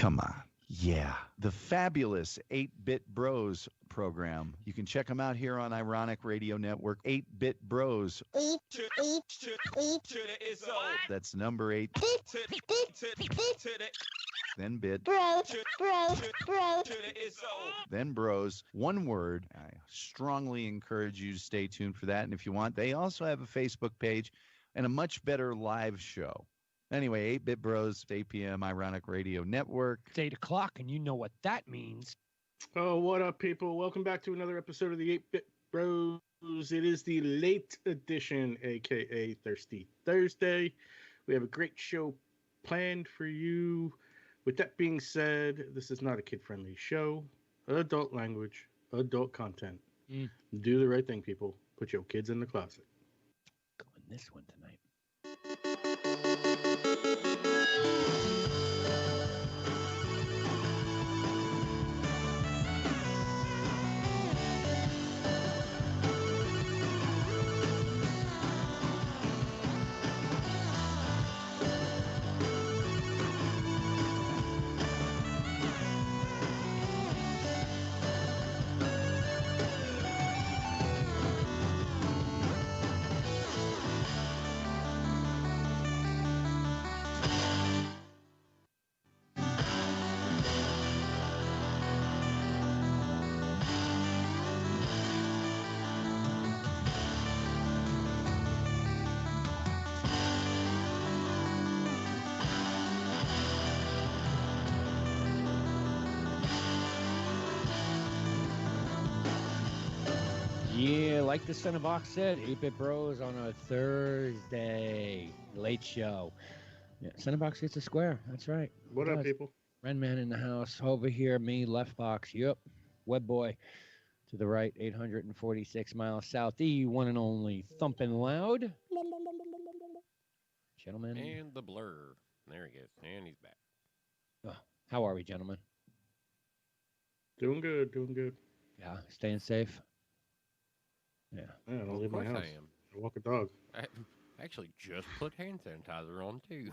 Come on. Yeah, the fabulous 8-Bit Bros program. You can check them out here on Ironic Radio Network. 8-Bit Bros. That's number 8. Then bit. Then bros. One word. I strongly encourage you to stay tuned for that. And if you want, they also have a Facebook page and a much better live show. Anyway, 8-Bit Bros, 8 p.m., Ironic Radio Network. It's 8 o'clock, and you know what that means. Oh, what up, people? Welcome back to another episode of the 8-Bit Bros. It is the late edition, a.k.a. Thirsty Thursday. We have a great show planned for you. With that being said, this is not a kid-friendly show. Adult language, adult content. Do the right thing, people. Put your kids in the closet. Going this one tonight. Yeah, like the Center Box said, 8-Bit Bros on a Thursday. Late show. Yeah, Center Box gets a square. That's right. What up, people? Ren Man in the house. Over here, me, left box. Yep. Web Boy. To the right, 846 miles south. The one and only Thumpin' Loud. Gentlemen. And the blur. There he goes. And he's back. Oh, how are we, gentlemen? Doing good, doing good. Yeah, staying safe. Yeah. I don't leave my house. I walk a dog. I actually just put hand sanitizer on, too.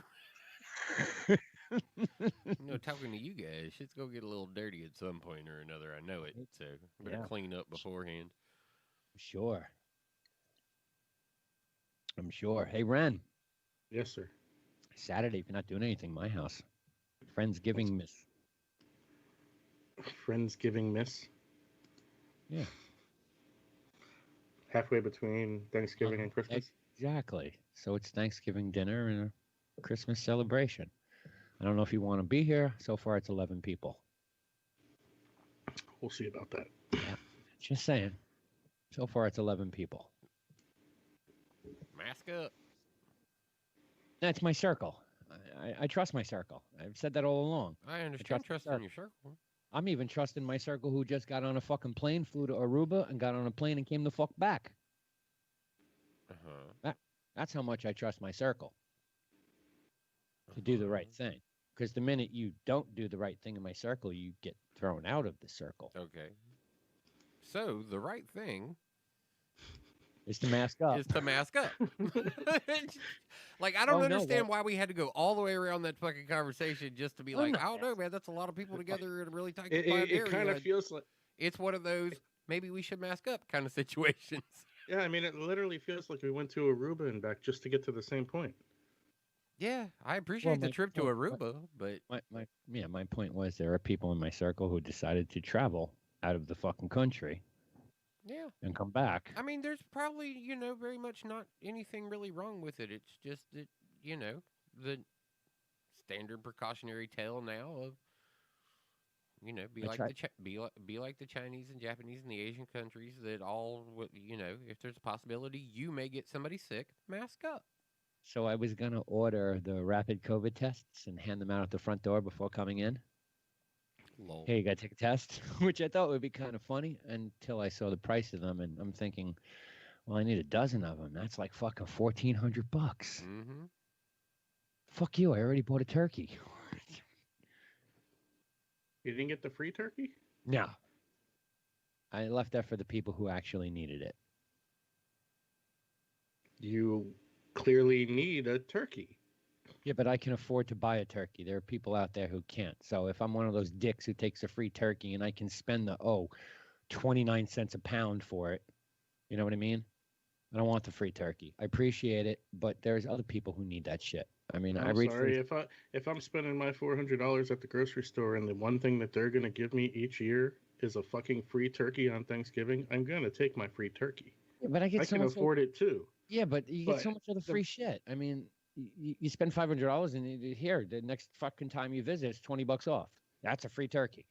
Talking to you guys, shit's going to get a little dirty at some point or another. I know it. So better clean up beforehand. Sure. I'm sure. Hey, Ren. Yes, sir. Saturday, if you're not doing anything, my house. Friendsgiving miss. Friendsgiving miss? Yeah. Halfway between Thanksgiving and Christmas? Exactly. So it's Thanksgiving dinner and a Christmas celebration. I don't know if you want to be here. So far, it's 11 people. We'll see about that. Yeah. Just saying. So far, it's 11 people. Mask up. That's my circle. I trust my circle. I've said that all along. I understand trusting your circle. I'm even trusting my circle who just got on a fucking plane, flew to Aruba, and got on a plane and came the fuck back. That's how much I trust my circle to do the right thing. Because the minute you don't do the right thing in my circle, you get thrown out of the circle. Okay. So the right thing is to mask up. Like, I don't understand why we had to go all the way around that fucking conversation just to be I don't know, man, that's a lot of people together in a really tight area. It kind of feels like... It's one of those, maybe we should mask up kind of situations. Yeah, I mean, it literally feels like we went to Aruba and back just to get to the same point. Yeah, I appreciate the trip to Aruba, but... My point was there are people in my circle who decided to travel out of the fucking country. Yeah. And come back. I mean, there's probably, very much not anything really wrong with it. It's just that, the standard precautionary tale now of, be like the Chinese and Japanese and the Asian countries that all, if there's a possibility you may get somebody sick, mask up. So I was going to order the rapid COVID tests and hand them out at the front door before coming in. Lol. Hey, you got to take a test, which I thought would be kind of funny until I saw the price of them, and I'm thinking, well, I need a dozen of them. That's like fucking $1,400. Mm-hmm. Fuck you! I already bought a turkey. You didn't get the free turkey? No. I left that for the people who actually needed it. You clearly need a turkey. Yeah, but I can afford to buy a turkey. There are people out there who can't. So if I'm one of those dicks who takes a free turkey and I can spend the 29 cents a pound for it, you know what I mean? I don't want the free turkey. I appreciate it, but there's other people who need that shit. I mean, I I'm read sorry if I'm spending my $400 at the grocery store and the one thing that they're gonna give me each year is a fucking free turkey on Thanksgiving, I'm gonna take my free turkey. Yeah, but I get I so can much. afford it too. Yeah, but you get But so much of the the free shit. I mean, you spend $500 and here the next fucking time you visit, it's $20 off. That's a free turkey.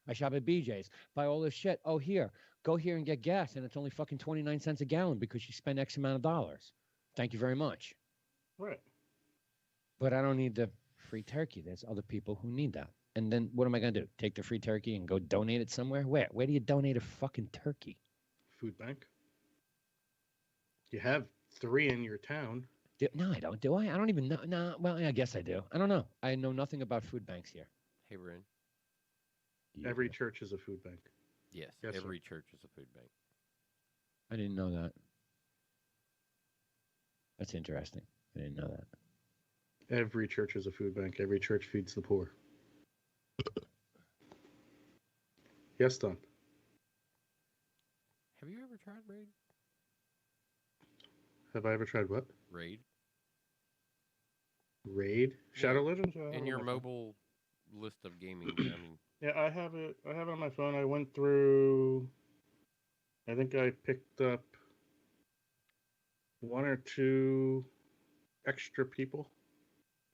I shop at BJ's, buy all this shit. Oh, here, go here and get gas, and it's only fucking 29 cents a gallon because you spend X amount of dollars. Thank you very much. right. But I don't need the free turkey. There's other people who need that. And then what am I going to do? Take the free turkey and go donate it somewhere? Where? Where do you donate a fucking turkey? Food bank. You have 3 in your town. No, I don't. Do I? I don't even know. No, well, I guess I do. I don't know. I know nothing about food banks here. Hey, Ren. Every church is a food bank. Yes, Yes, every sir. church is a food bank. I didn't know that. That's interesting. I didn't know that. Every church is a food bank. Every church feeds the poor. Yes, Don. Have you ever tried Raid? Have I ever tried what? Raid? Raid? Shadow Legends? In your mobile list of gaming, I mean, Yeah, I have it. I have it on my phone. I went through. I think I picked up 1 or 2 extra people,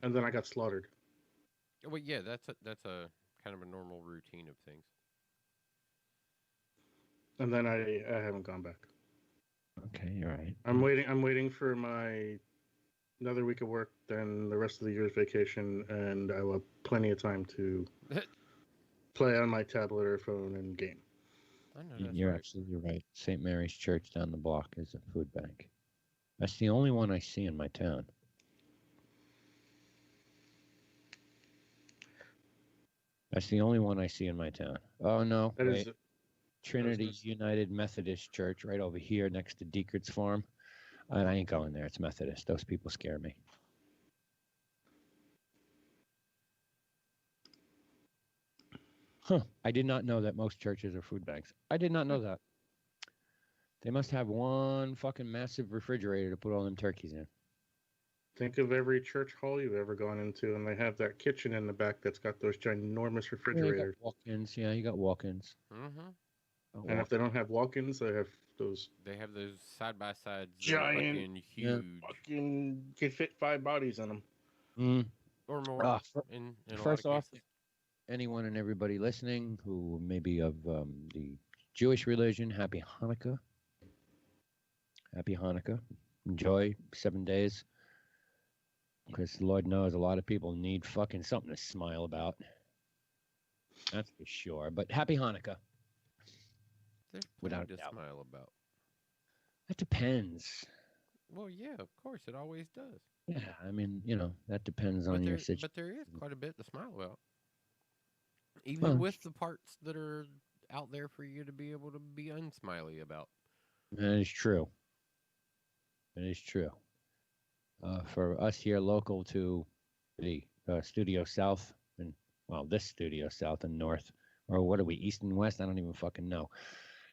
and then I got slaughtered. well, yeah, that's a kind of a normal routine of things. And then I haven't gone back. Okay, you're right. I'm waiting for my another week of work, then the rest of the year's vacation, and I will have plenty of time to play on my tablet or phone and game. I know that's You're right. absolutely right. St. Mary's Church down the block is a food bank. That's the only one I see in my town. That's the only one I see in my town. Oh, no. That Wait. is Trinity that's- United Methodist Church right over here next to Diekert's Farm. And I ain't going there. It's Methodist. Those people scare me. Huh. I did not know that most churches are food banks. I did not know that. They must have one fucking massive refrigerator to put all them turkeys in. Think of every church hall you've ever gone into, and they have that kitchen in the back that's got those ginormous refrigerators. Yeah, walk-ins. Yeah, you got walk-ins. Mm-hmm. Oh, And if they don't have walk-ins, they have those They have those side by sides, Giant- fucking huge, fucking can fit 5 bodies in them. Mm. or more. In a First lot of off, cases. anyone and everybody listening who may be of the Jewish religion, happy Hanukkah. Happy Hanukkah. Enjoy 7 days. Because Lord knows a lot of people need fucking something to smile about. That's for sure. But happy Hanukkah. There's without plenty a to doubt. smile about. That depends. Well, yeah, of course, it always does. Yeah, I mean, that depends on your situation. But there is quite a bit to smile about, even Well, with the parts that are out there for you to be able to be unsmiley about. That is true. That is true. For us here local to the Studio South, and this Studio South and North, or what are we, East and West? I don't even fucking know.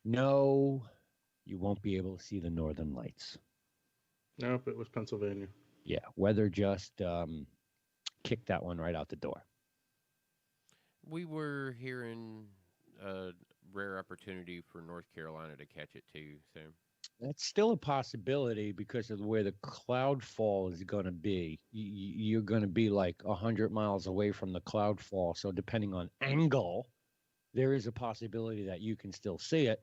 No, you won't be able to see the Northern Lights. Nope, it was Pennsylvania. Yeah, weather just kicked that one right out the door. We were hearing a rare opportunity for North Carolina to catch it too. So That's still a possibility because of the way the cloud fall is going to be. You're going to be like 100 miles away from the cloud fall. So depending on angle, there is a possibility that you can still see it,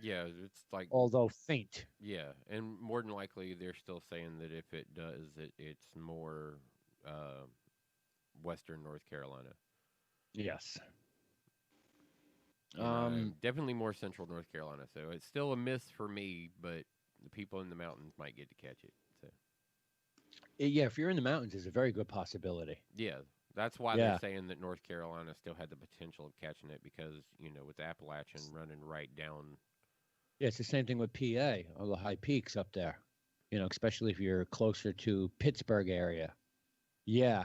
yeah, it's like although faint. yeah, and more than likely they're still saying that if it does, it's more western North Carolina. Yes. And, definitely more central North Carolina. So it's still a miss for me, but the people in the mountains might get to catch it. So Yeah, if you're in the mountains, it's a very good possibility. yeah, that's why Yeah. they're saying that North Carolina still had the potential of catching it because with the Appalachian running right down. Yeah, it's the same thing with PA, all the high peaks up there. Especially if you're closer to Pittsburgh area. Yeah,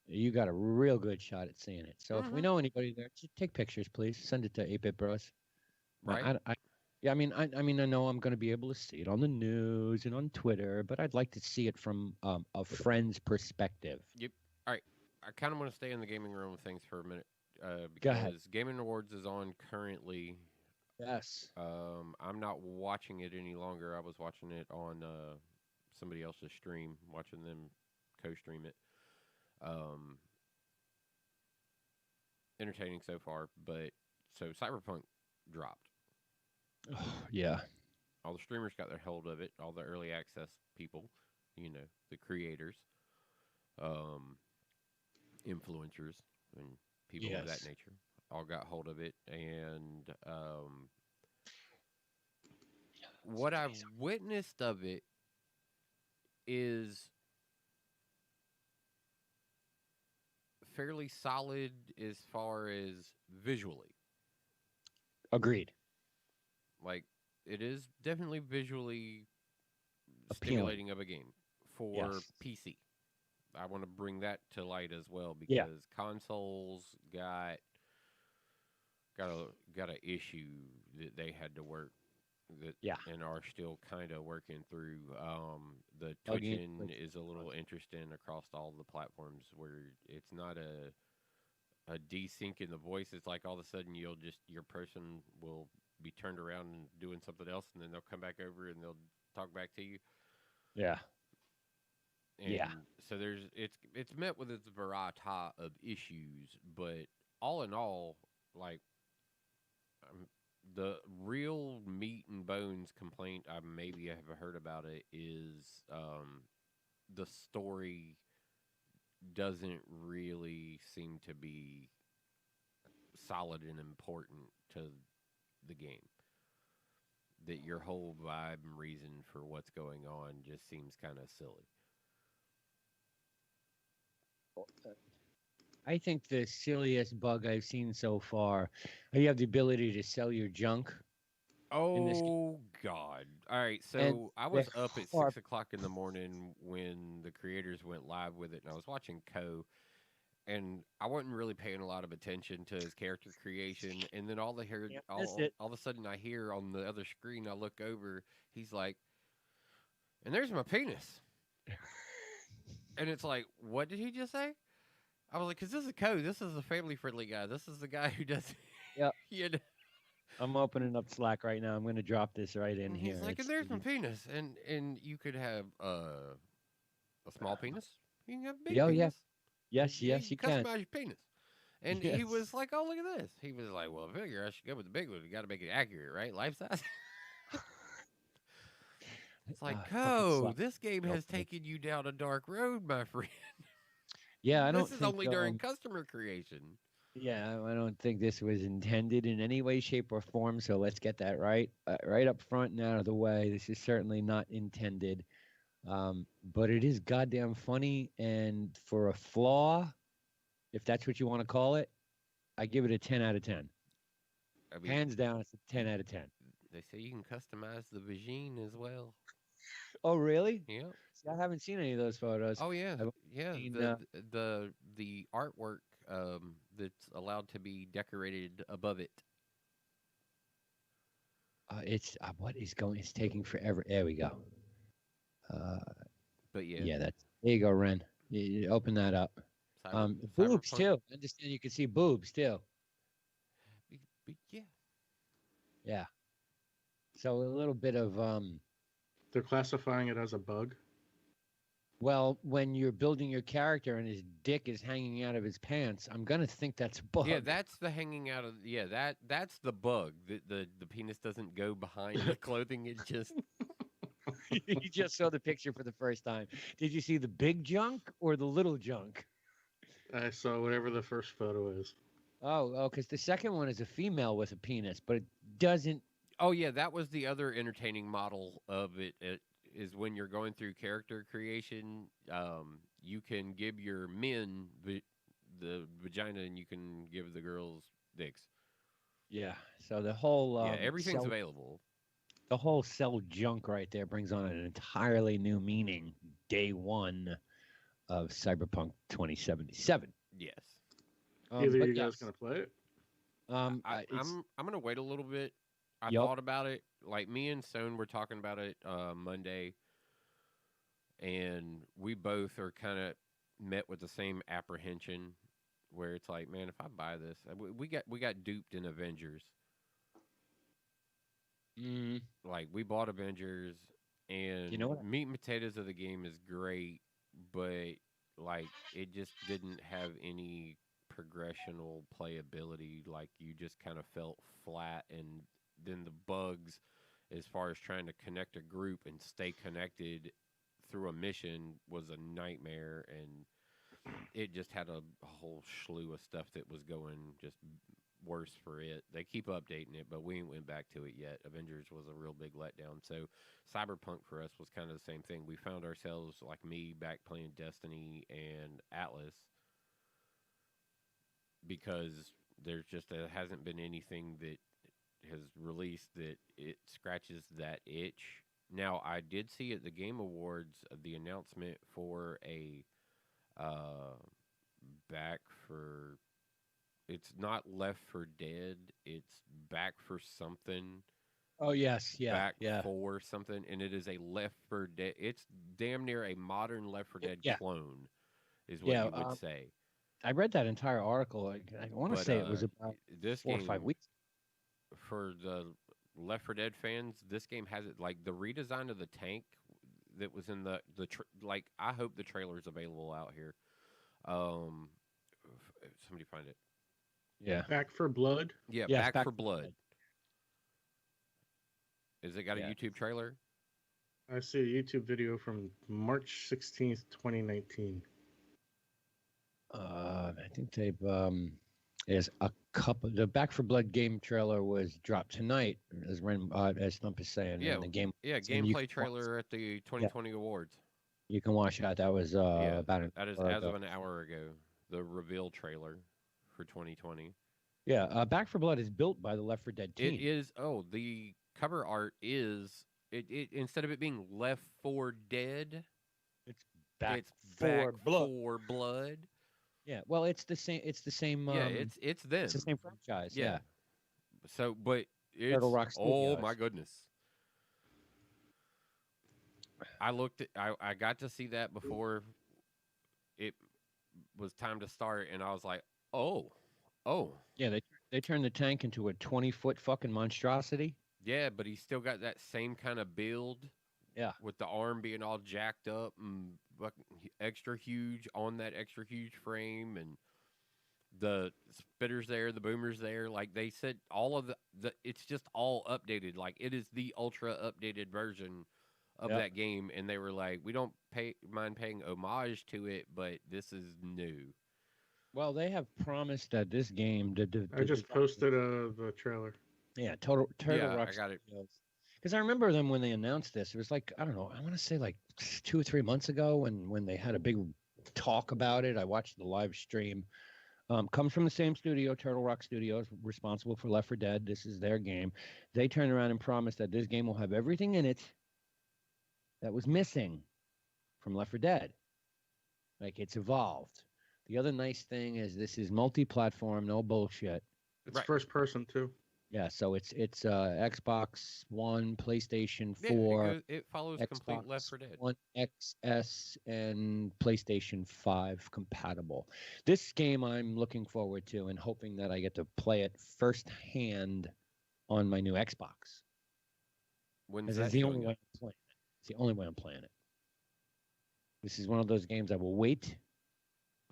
you got a real good shot at seeing it. So if we Mm-hmm. know anybody there, just take pictures, please. Send it to 8-Bit Bros. Right. Yeah, I know I'm going to be able to see it on the news and on Twitter, but I'd like to see it from a friend's perspective. Yep. All right. I kind of want to stay in the gaming realm of things for a minute Go ahead. because Gaming Awards is on currently. Yes. I'm not watching it any longer. I was watching it on somebody else's stream, watching them co-stream it. Um, Entertaining so far, but so Cyberpunk dropped. Yeah. All the streamers got their hold of it. All the early access people, the creators, um, influencers, and people of that Yes. nature, all got hold of it. And what I've witnessed of it is fairly solid as far as visually. Agreed. Like, it is definitely visually Appealing. stimulating of a game for Yes. PC. I want to bring that to light as well because Yeah. consoles got a issue that they had to work that Yeah. and are still kind of working through. The Plugging it, twitching like, is a little interesting across all the platforms where it's not a desync in the voice. It's like all of a sudden your person will be turned around and doing something else, and then they'll come back over and they'll talk back to you. Yeah. And Yeah. so it's met with its variety of issues, but all in all, like the real meat and bones complaint I maybe have heard about it is the story doesn't really seem to be solid and important to the game. That your whole vibe and reason for what's going on just seems kind of silly. I think the silliest bug I've seen so far, you have the ability to sell your junk in this game. Oh God! All right, And so I the was up at har- 6 o'clock in the morning when the creators went live with it, and I was watching and I wasn't really paying a lot of attention to his character creation, and then Can't miss it. all of a sudden I hear on the other screen, I look over, he's like, "And there's my penis," and it's like, "What did he just say?" I was like, "Cause this is Code. This is a family friendly guy. This is the guy who does." Yep. you know? I'm opening up Slack right now. I'm going to drop this right in And here. he's like, "And there's my penis," and you could have a small penis. You can have a big Oh, yeah. penis. Yes, Yeah, yes, you you can can. customize your penis. And he Yes. was like, "Oh, look at this." He was like, "Well, I figure I should go with the big one. You got to make it accurate, right? Life size." It's like, Fucking Slack. This game Real has quick. taken you down a dark road, my friend. Yeah, I This don't is think only during customer creation. yeah, I don't think this was intended in any way, shape, or form. So let's get that right up front and out of the way. This is certainly not intended, but it is goddamn funny. And for a flaw, if that's what you want to call it, I give it a 10 out of 10. I mean, Hands down, it's a 10 out of 10. they say you can customize the vagine as well. Oh, really? Yeah. See, I haven't seen any of those photos. Oh yeah, I've yeah. seen, The artwork that's allowed to be decorated above it. it's what is going? It's taking forever. There we go. But yeah, Yeah, there you go, Ren. You open that up. Boobs Cyberpunk. too. I understand you can see boobs too. Yeah. Yeah. So a little bit of They're classifying it as a bug. well, when you're building your character and his dick is hanging out of his pants, I'm gonna think that's a bug. Yeah, that's the hanging out of. Yeah, that's the bug. The penis doesn't go behind the clothing. It just. You just saw the picture for the first time. Did you see the big junk or the little junk? I saw whatever the first photo is. Oh, because the second one is a female with a penis, but it doesn't. Oh yeah, that was the other entertaining model of it. It is when you're going through character creation. You can give your men the vagina, and you can give the girls dicks. Yeah. So the whole Yeah, everything's cell, available. the whole cell junk right there brings on an entirely new meaning. Day one. of Cyberpunk 2077. Yes. Either But you guys yes, gonna play it? it's I'm gonna wait a little bit. I Yup. thought about it. Like me and Stone were talking about it Monday, and we both are kind of met with the same apprehension, where it's like, man, if I buy this, we got duped in Avengers. mm, Like we bought Avengers, you and know what? meat and potatoes of the game is great, but like it just didn't have any progressional playability. Like you just kind of felt flat, and then the bugs, as far as trying to connect a group and stay connected through a mission, was a nightmare, and it just had a whole slew of stuff that was going just worse for it. They keep updating it, but we ain't went back to it yet. Avengers was a real big letdown. So Cyberpunk for us was kind of the same thing. We found ourselves, like me, back playing Destiny and Atlas because there's just there hasn't been anything that has released that it scratches that itch. Now I did see at the Game Awards the announcement for a uh, back for it's not Left for Dead, it's back for something, Oh yes, yeah, back yeah, for something, and it is a Left for Dead. It's damn near a modern Left for Dead yeah, clone, is what yeah. you would say. I read that entire article. I want to But say it was about this 4 or 5 game, weeks. for the Left 4 Dead fans, this game has it like the redesign of the tank that was in like. I hope the trailer's available out here. Um, somebody find it. Yeah, Back for Blood. Yeah, yes, Back for Blood. Is it got a Yeah. YouTube trailer? I see a YouTube video from March 16th, 2019. I think they've there's a couple. The Back for Blood game trailer was dropped tonight, as Thump is saying. Yeah, and the game. yeah, and you gameplay can trailer at the 2020 awards. You can watch that. That was Yeah, about an that is hour as ago. of an hour ago. The reveal trailer for 2020. Yeah, Back for Blood is built by the Left 4 Dead team. It is. Oh, the cover art is it instead of it being Left 4 Dead, It's Back it's for Back Blood. for Blood. Yeah, well, it's the same. It's the same. Yeah, it's them. It's the same franchise. Yeah. So, but it's Turtle Rock oh Studios. my goodness. I looked at. I got to see that before it was time to start, and I was like, oh. Yeah, they turned the tank into a 20-foot fucking monstrosity. Yeah, but he's still got that same kind of build. Yeah. With the arm being all jacked up and extra huge on that extra huge frame, and the spitters there, the boomers there. Like they said, all of the it's just all updated. Like it is the ultra updated version of Yep. that game, and they were like, we don't mind paying homage to it, but this is new. Well, they have promised that this game. I just posted the trailer. Yeah, Turtle Yeah, Rock I got it. Because I remember them when they announced this. It was like, I don't know, I want to say like 2 or 3 months ago when they had a big talk about it. I watched the live stream. Comes from the same studio, Turtle Rock Studios, responsible for Left 4 Dead. This is their game. They turned around and promised that this game will have everything in it that was missing from Left 4 Dead. Like it's evolved. The other nice thing is this is multi-platform, no bullshit. It's Right. first person too. Yeah, so it's Xbox One, PlayStation Yeah, 4, it follows complete Xbox Left 4 Dead. One XS, and PlayStation 5 compatible. This game I'm looking forward to and hoping that I get to play it firsthand on my new Xbox. When's Because that it's the showing only way up? I'm playing it. It's the only way I'm playing it. This is one of those games I will wait.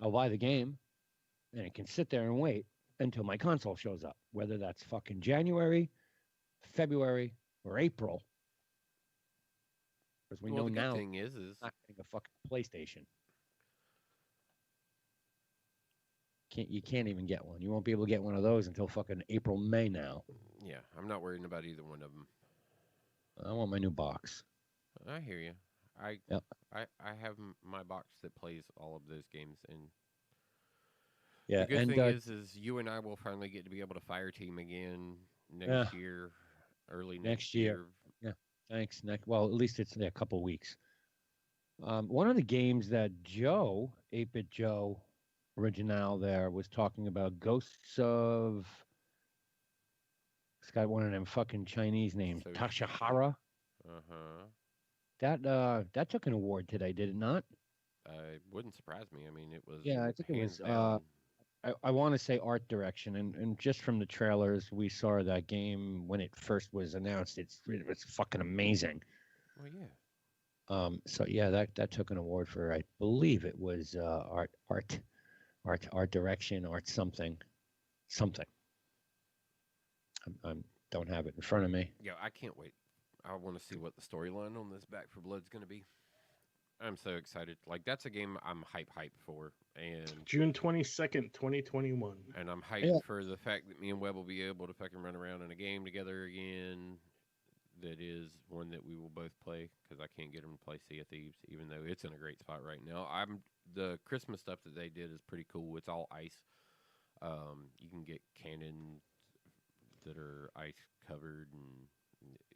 I'll buy the game, and it can sit there and wait until my console shows up, whether that's fucking January, February, or April. Because we know The good now thing is I'm not getting a fucking PlayStation. You can't even get one. You won't be able to get one of those until fucking April, May now. yeah, I'm not worrying about either one of them. I want my new box. I hear you. Yep. I have my box that plays all of those games, and Yeah, the good and thing is you and I will finally get to be able to fire team again next year, early next Next year. thanks, Nick. Well, at least it's a couple weeks. One of the games that Joe, 8-Bit Joe, original there, was talking about Ghosts of. It's got one of them fucking Chinese names, Tashahara. Uh-huh. That took an award today, did it not? It wouldn't surprise me. I mean, it was Yeah, I think it hands was. down. I want to say art direction, and just from the trailers we saw that game when it first was announced, it was fucking amazing. Well, yeah. So yeah, that took an award for, I believe it was art direction, art something. I'm don't have it in front of me. Yeah, I can't wait. I want to see what the storyline on this Back for Blood's going to be. I'm so excited. Like, that's a game I'm hype for, and June 22nd, 2021. and I'm hyped Yeah. for the fact that me and Webb will be able to fucking run around in a game together again. That is one that we will both play because I can't get him to play Sea of Thieves, even though it's in a great spot right now. The Christmas stuff that they did is pretty cool. It's all ice. You can get cannons that are ice covered, and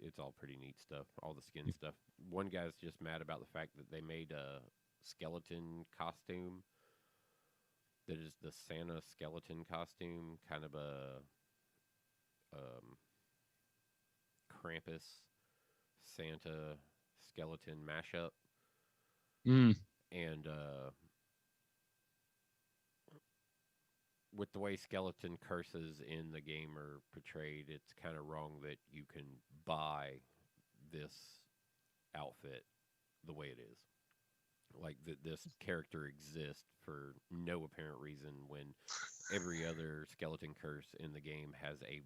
it's all pretty neat stuff. All the skin stuff. One guy's just mad about the fact that they made a skeleton costume that is the Santa skeleton costume, kind of a Krampus Santa skeleton mashup, Mm. and with the way skeleton curses in the game are portrayed, it's kind of wrong that you can buy this outfit the way it is. Like that, this character exists for no apparent reason when every other skeleton curse in the game has a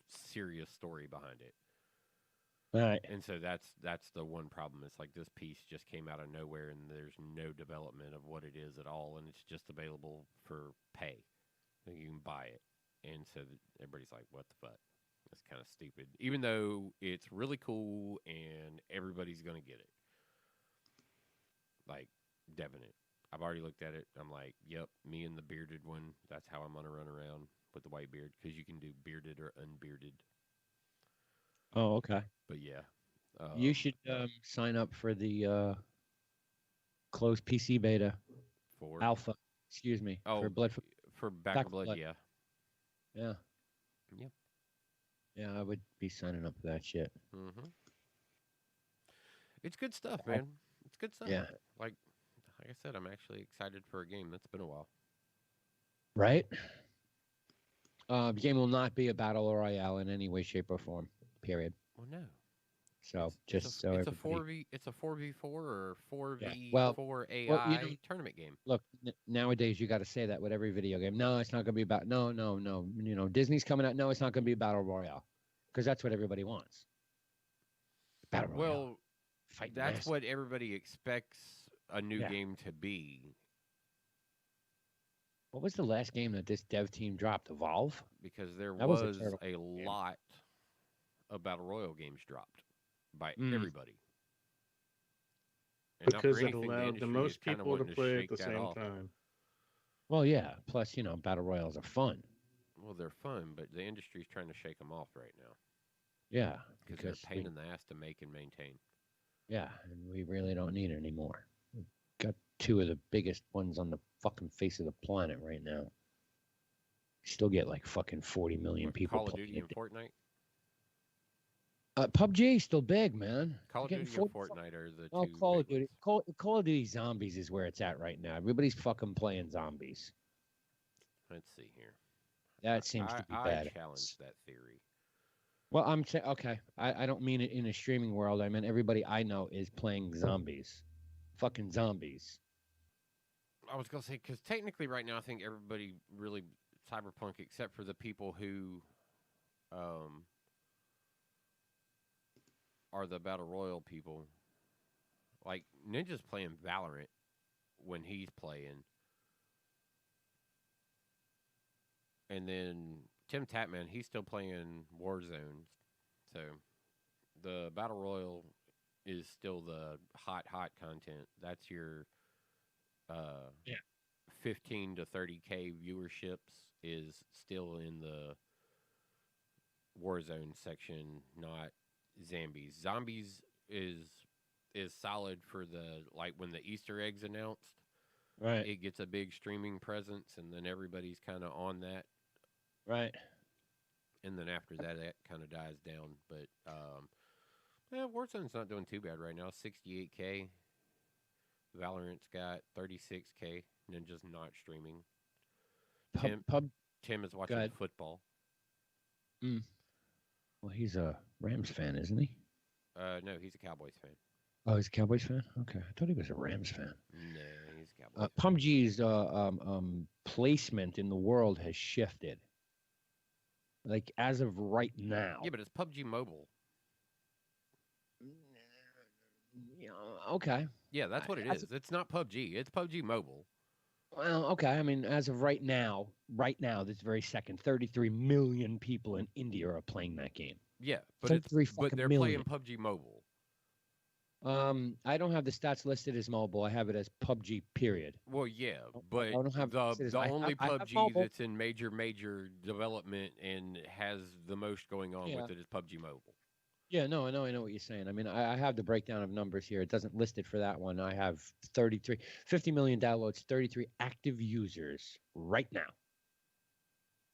serious story behind it. All right. And so that's the one problem. It's like this piece just came out of nowhere, and there's no development of what it is at all, and it's just available for pay. So you can buy it, and so everybody's like, "What the fuck?" That's kind of stupid. Even though it's really cool, and everybody's gonna get it. Like, definite. I've already looked at it. I'm like, "Yep, me and the bearded one. That's how I'm gonna run around with the white beard because you can do bearded or unbearded." Oh, okay. But yeah, You should sign up for the closed PC beta for alpha. Excuse me. For Blood. for Back Back for for Blood, Blood. yeah. Yeah. Yep. Yeah, I would be signing up for that shit. Mm-hmm. It's good stuff, man. It's good stuff. Yeah. Like I said, I'm actually excited for a game. That's been a while. Right. The game will not be a battle royale in any way, shape, or form. Period. Well, no. So It's a everybody- it's a 4v4 or 4v4 Well, AI tournament game. Look, nowadays you got to say that with every video game. No, it's not going to be about. No. You know, Disney's coming out. No, it's not going to be a battle royale, because that's what everybody wants. Battle royale. Well, Fighting that's ass. what everybody expects a new Yeah. game to be. What was the last game that this dev team dropped? Evolve. Because there That was was a terrible a game. lot of battle royale games dropped by Mm. everybody. And not for Because it anything, the allowed the industry most is kinda people to wanting play at shake the that same off. time. Well, yeah. Plus, you know, battle royales are fun. Well, they're fun, but the industry's trying to shake them off right now Yeah, because they're a pain in the ass to make and maintain. yeah, and we really don't need it anymore. We've got two of the biggest ones on the fucking face of the planet right now. Still get like fucking 40 million What, people Call of playing Duty it. and Fortnite. PUBG still big, man. Call of You're Duty getting and 40 Fortnite are the Oh, two Call of big Duty. ones. Call of Duty Zombies is where it's at right now. Everybody's fucking playing zombies. Let's see here. That seems to be I bad. challenge that theory. Well, I'm saying, okay, I don't mean it in a streaming world. I mean, everybody I know is playing zombies. Fucking zombies. I was gonna say because technically, right now, I think everybody really Cyberpunk, except for the people who, are the battle royal people. Like Ninja's playing Valorant when he's playing, and then Tim Tatman, he's still playing Warzone. So the battle royal is still the hot content. That's your Yeah. 15 to 30K viewerships is still in the Warzone section, not Zombies. Zombies is is solid for the like when the Easter eggs announced. Right. It gets a big streaming presence, and then everybody's kind of on that. Right. And then after that, that kind of dies down. But yeah, Warzone's not doing too bad right now. 68K. Valorant's got 36K. Ninja's not streaming. Tim is watching football. Mm. Well, he's a Rams fan, isn't he? No, he's a Cowboys fan. Oh, he's a Cowboys fan? Okay. I thought he was a Rams fan. No, he's a Cowboys fan. PUBG's placement in the world has shifted. Like, as of right now. Yeah, but it's PUBG Mobile. Yeah, okay. Yeah, that's what it is. It's not PUBG. It's PUBG Mobile. Well, okay. I mean, as of right now, this very second, 33 million people in India are playing that game. Yeah, but they're playing PUBG Mobile. I don't have the stats listed as mobile. I have it as PUBG. Period. Well, yeah, but I don't have the only PUBG that's in major development and has the most going on with it is PUBG Mobile. Yeah, no, I know what you're saying. I mean, I have the breakdown of numbers here. It doesn't list it for that one. I have 50 million downloads, 33 active users right now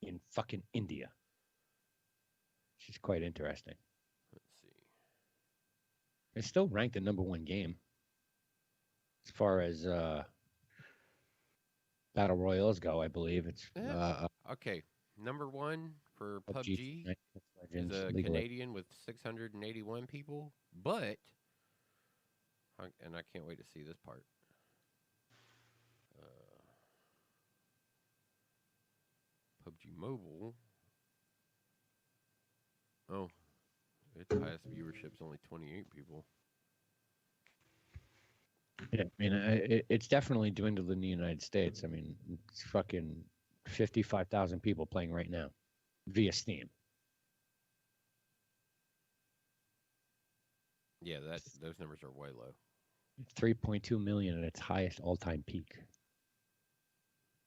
in fucking India. Which is quite interesting. Let's see. It's still ranked the #1 game as far as battle royales go. I believe it's okay. #1 for PUBG is a Canadian with 681 people, but and I can't wait to see this part. PUBG Mobile. Oh, its highest viewership's only 28 people. Yeah, I mean, it's definitely dwindled in the United States. I mean, it's fucking 55,000 people playing right now via Steam. Yeah, those numbers are way low. 3.2 million at its highest all-time peak.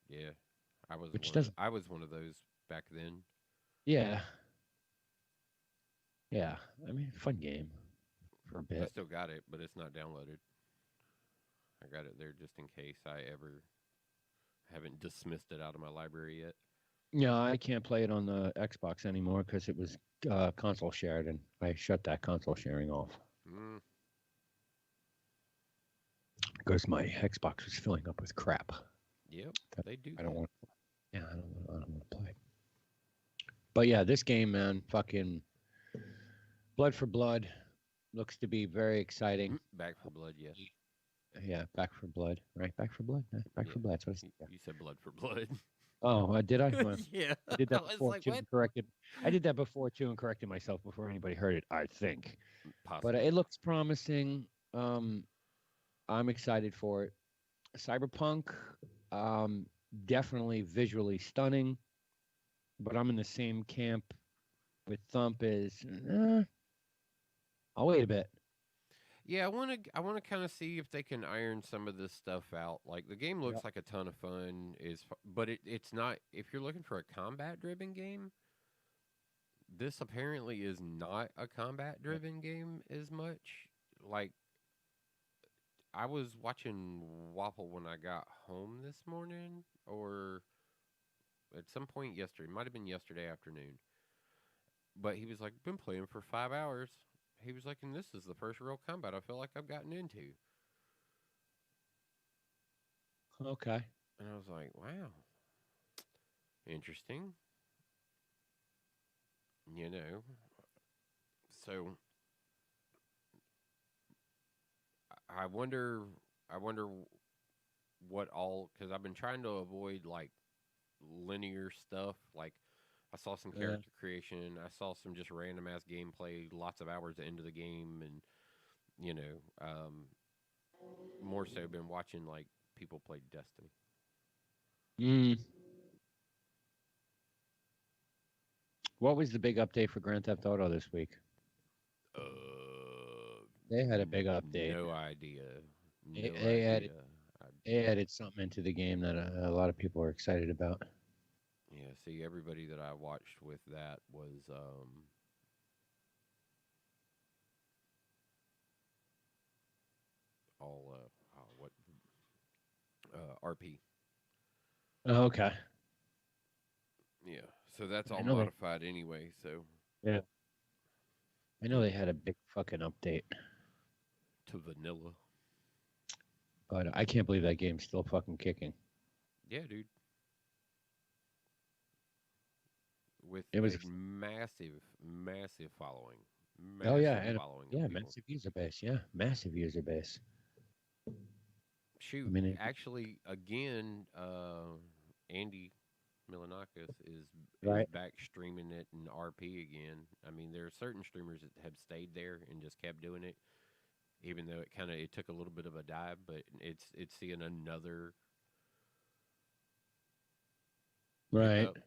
Yeah, I was one of those back then. Yeah. Yeah, I mean, fun game for a bit. I still got it, but it's not downloaded. I got it there just in case I ever haven't dismissed it out of my library yet. Yeah, I can't play it on the Xbox anymore because it was console shared, and I shut that console sharing off. Because my Xbox was filling up with crap. Yep, they do. I don't want to play. But yeah, this game, man, fucking Blood for Blood looks to be very exciting. Back for Blood, yes. Yeah, Back for Blood, right? Back for Blood, Back for Blood. That's what I said. Yeah. You said Blood for Blood. Oh, did I? Yeah, I did that before too. I did that before too, and corrected myself before anybody heard it. I think, possibly. But it looks promising. I'm excited for it. Cyberpunk, definitely visually stunning, but I'm in the same camp with Thump. I'll wait a bit. Yeah, I want to kind of see if they can iron some of this stuff out. Like the game looks like a ton of fun, but it's not. If you're looking for a combat-driven game, this apparently is not a combat-driven game as much. Like I was watching Waffle when I got home this morning, or at some point yesterday. It might have been yesterday afternoon. But he was like, been playing for 5 hours. He was like, and this is the first real combat I feel like I've gotten into. Okay. And I was like, wow. Interesting. You know. So I wonder what all, because I've been trying to avoid like linear stuff. Like I saw some character creation. I saw some just random ass gameplay, lots of hours into the game, and you know, more so been watching like people play Destiny. What was the big update for Grand Theft Auto this week? They had a big update. No idea. They added something into the game that a lot of people are excited about. Yeah, see, everybody that I watched with that was all what RP. Oh, okay. Yeah, so that's all I know they. modified anyway. So Yeah. I know they had a big fucking update, to vanilla. but I can't believe that game's still fucking kicking. Yeah, dude. With It was. a massive, massive following, Oh yeah, massive and following of yeah, people. massive user base. Yeah, massive user base. Shoot, I mean, it, actually, again, Andy Milanakis is right. back streaming it in RP again. I mean, there are certain streamers that have stayed there and just kept doing it, even though it took a little bit of a dive, but it's seeing another pick Right. up.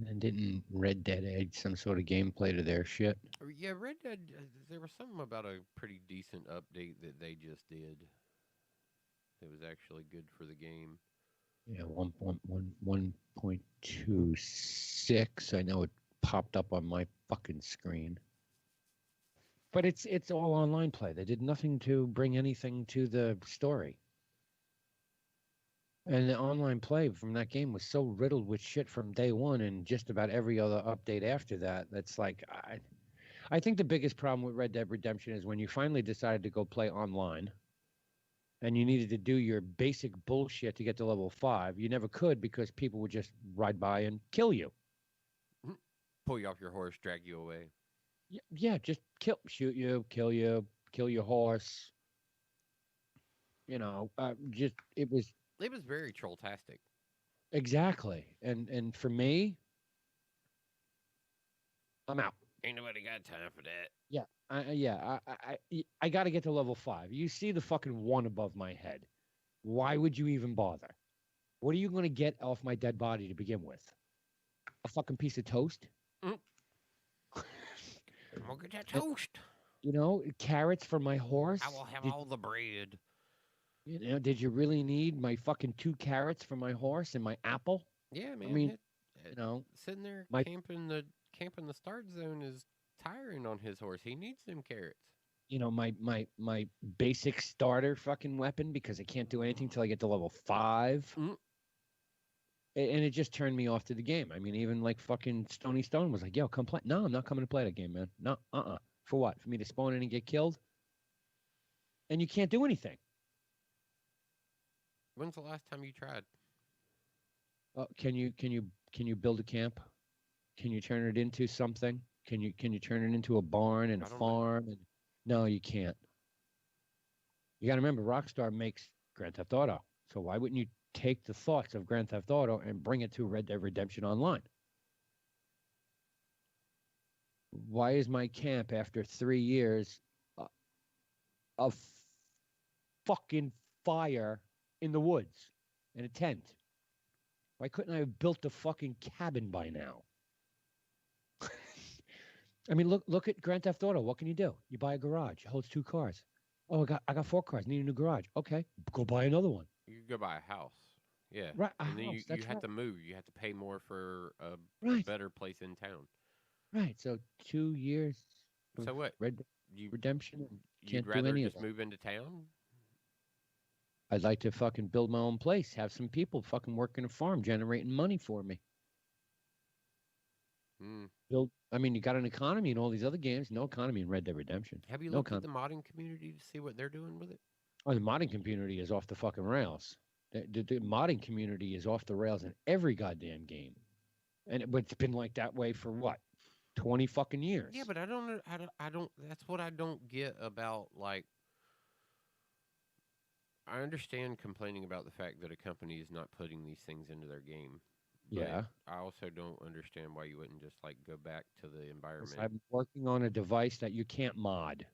And didn't Red Dead add some sort of gameplay to their shit? Yeah, Red Dead. There was something about a pretty decent update that they just did. It was actually good for the game. Yeah, 1.26. I know it popped up on my fucking screen. But it's all online play. They did nothing to bring anything to the story. And the online play from that game was so riddled with shit from day one and just about every other update after that. That's like I think the biggest problem with Red Dead Redemption is when you finally decided to go play online and you needed to do your basic bullshit to get to level 5, you never could because people would just ride by and kill you. Pull you off your horse, drag you away. Yeah, just shoot you, kill your horse. Just It was very trolltastic. exactly. And for me, I'm out. Ain't nobody got time for that. Yeah, I got to get to level 5. You see the fucking one above my head. Why would you even bother? What are you going to get off my dead body to begin with? A fucking piece of toast? I'm gonna get that toast. Carrots for my horse? I will have all the bread. Did you really need my fucking 2 carrots for my horse and my apple? Yeah, man. I mean, you know, sitting there my camping the start zone is tiring on his horse. He needs them carrots. my basic starter fucking weapon because I can't do anything till I get to level 5. And it just turned me off to the game. I mean, even like fucking Stony Stone was like, "Yo, come play." No, I'm not coming to play that game, man. No, For what? For me to spawn in and get killed? And you can't do anything. When's the last time you tried? Can you build a camp? Can you turn it into something? Can you turn it into a barn and a farm? And no, you can't. You got to remember, Rockstar makes Grand Theft Auto. So why wouldn't you take the thoughts of Grand Theft Auto and bring it to Red Dead Redemption Online? Why is my camp after 3 years of fucking fire in the woods in a tent? Why couldn't I have built a fucking cabin by now? I mean, look at Grand Theft Auto. What can you do? You buy a garage. It holds 2 cars. Oh, I got 4 cars. Need a new garage. Okay, go buy another one. You could go buy a house. Yeah. Right. And then you have to move. You have to pay more for a better place in town. Right. So 2 years. So what? Redemption. You'd rather just move into town? I'd like to fucking build my own place. Have some people fucking working a farm, generating money for me. I mean, you got an economy in all these other games. No economy in Red Dead Redemption. Have you looked at the modding community to see what they're doing with it? Oh, the modding community is off the fucking rails. The modding community is off the rails in every goddamn game, but it's been like that way for what, 20 fucking years? Yeah, but I don't. That's what I don't get about like. I understand complaining about the fact that a company is not putting these things into their game. Yeah. I also don't understand why you wouldn't just like go back to the environment. I'm working on a device that you can't mod.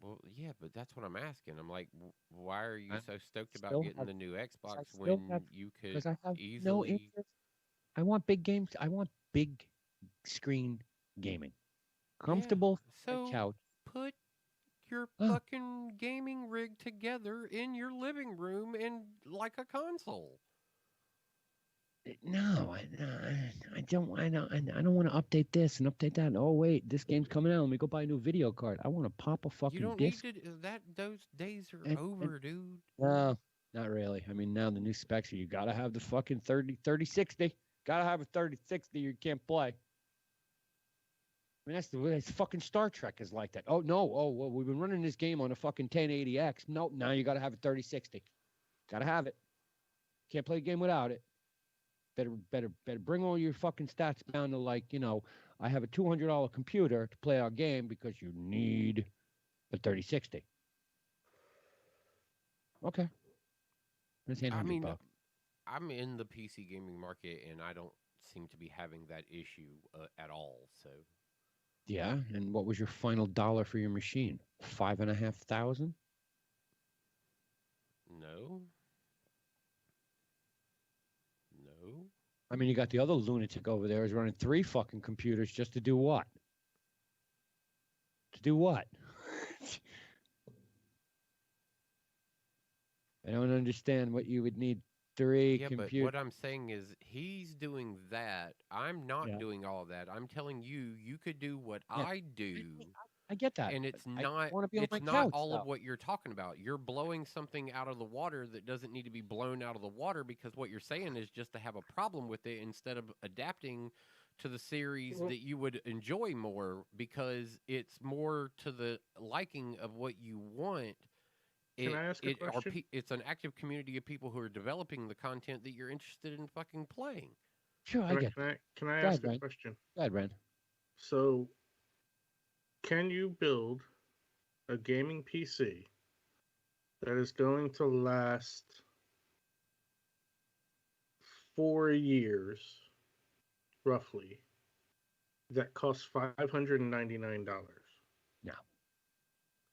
Well, yeah, but that's what I'm asking. I'm like, why are you so stoked about getting the new Xbox when you could because I have easily? No interest. I want big games. I want big screen gaming. Comfortable couch. Put your fucking gaming rig together in your living room and like a console. No, I don't. I don't want to update this and update that. Oh wait, this game's coming out. Let me go buy a new video card. I want to pop a You fucking don't need disc. to. That those days are And over, dude. no, not really. I mean, now the new specs are you gotta have the fucking 3060. Gotta have a 3060. You can't play. I mean, that's the way it's fucking Star Trek is like that. Oh no. Oh well, we've been running this game on a fucking 1080X. Nope. Now you gotta have a 3060. Gotta have it. Can't play a game without it. Better bring all your fucking stats down to like, I have a $200 computer to play our game because you need a 3060. Okay. That's I 800 mean, bucks. I'm in the PC gaming market, and I don't seem to be having that issue at all. So Yeah. And what was your final dollar for your machine? 5,500? no, no. I mean, you got the other lunatic over there is running 3 fucking computers just to do what? To do what? I don't understand what you would need 3 Yeah, but computers. what I'm saying is he's doing that. I'm not Yeah. doing all of that. I'm telling you, you could do what Yeah. I do. I get that. And it's I not want to be on my it's not couch. all of Though. what you're talking about. You're blowing something out of the water that doesn't need to be blown out of the water, because what you're saying is just to have a problem with it instead of adapting to the series Well- that you would enjoy more, because it's more to the liking of what you want. Can I ask a question? It's an active community of people who are developing the content that you're interested in fucking playing. Sure, I Can I, get can I, can I Go ask ahead, a Ryan. question? Go ahead, Ren. So, can you build a gaming PC that is going to last 4 years, roughly, that costs $599? No.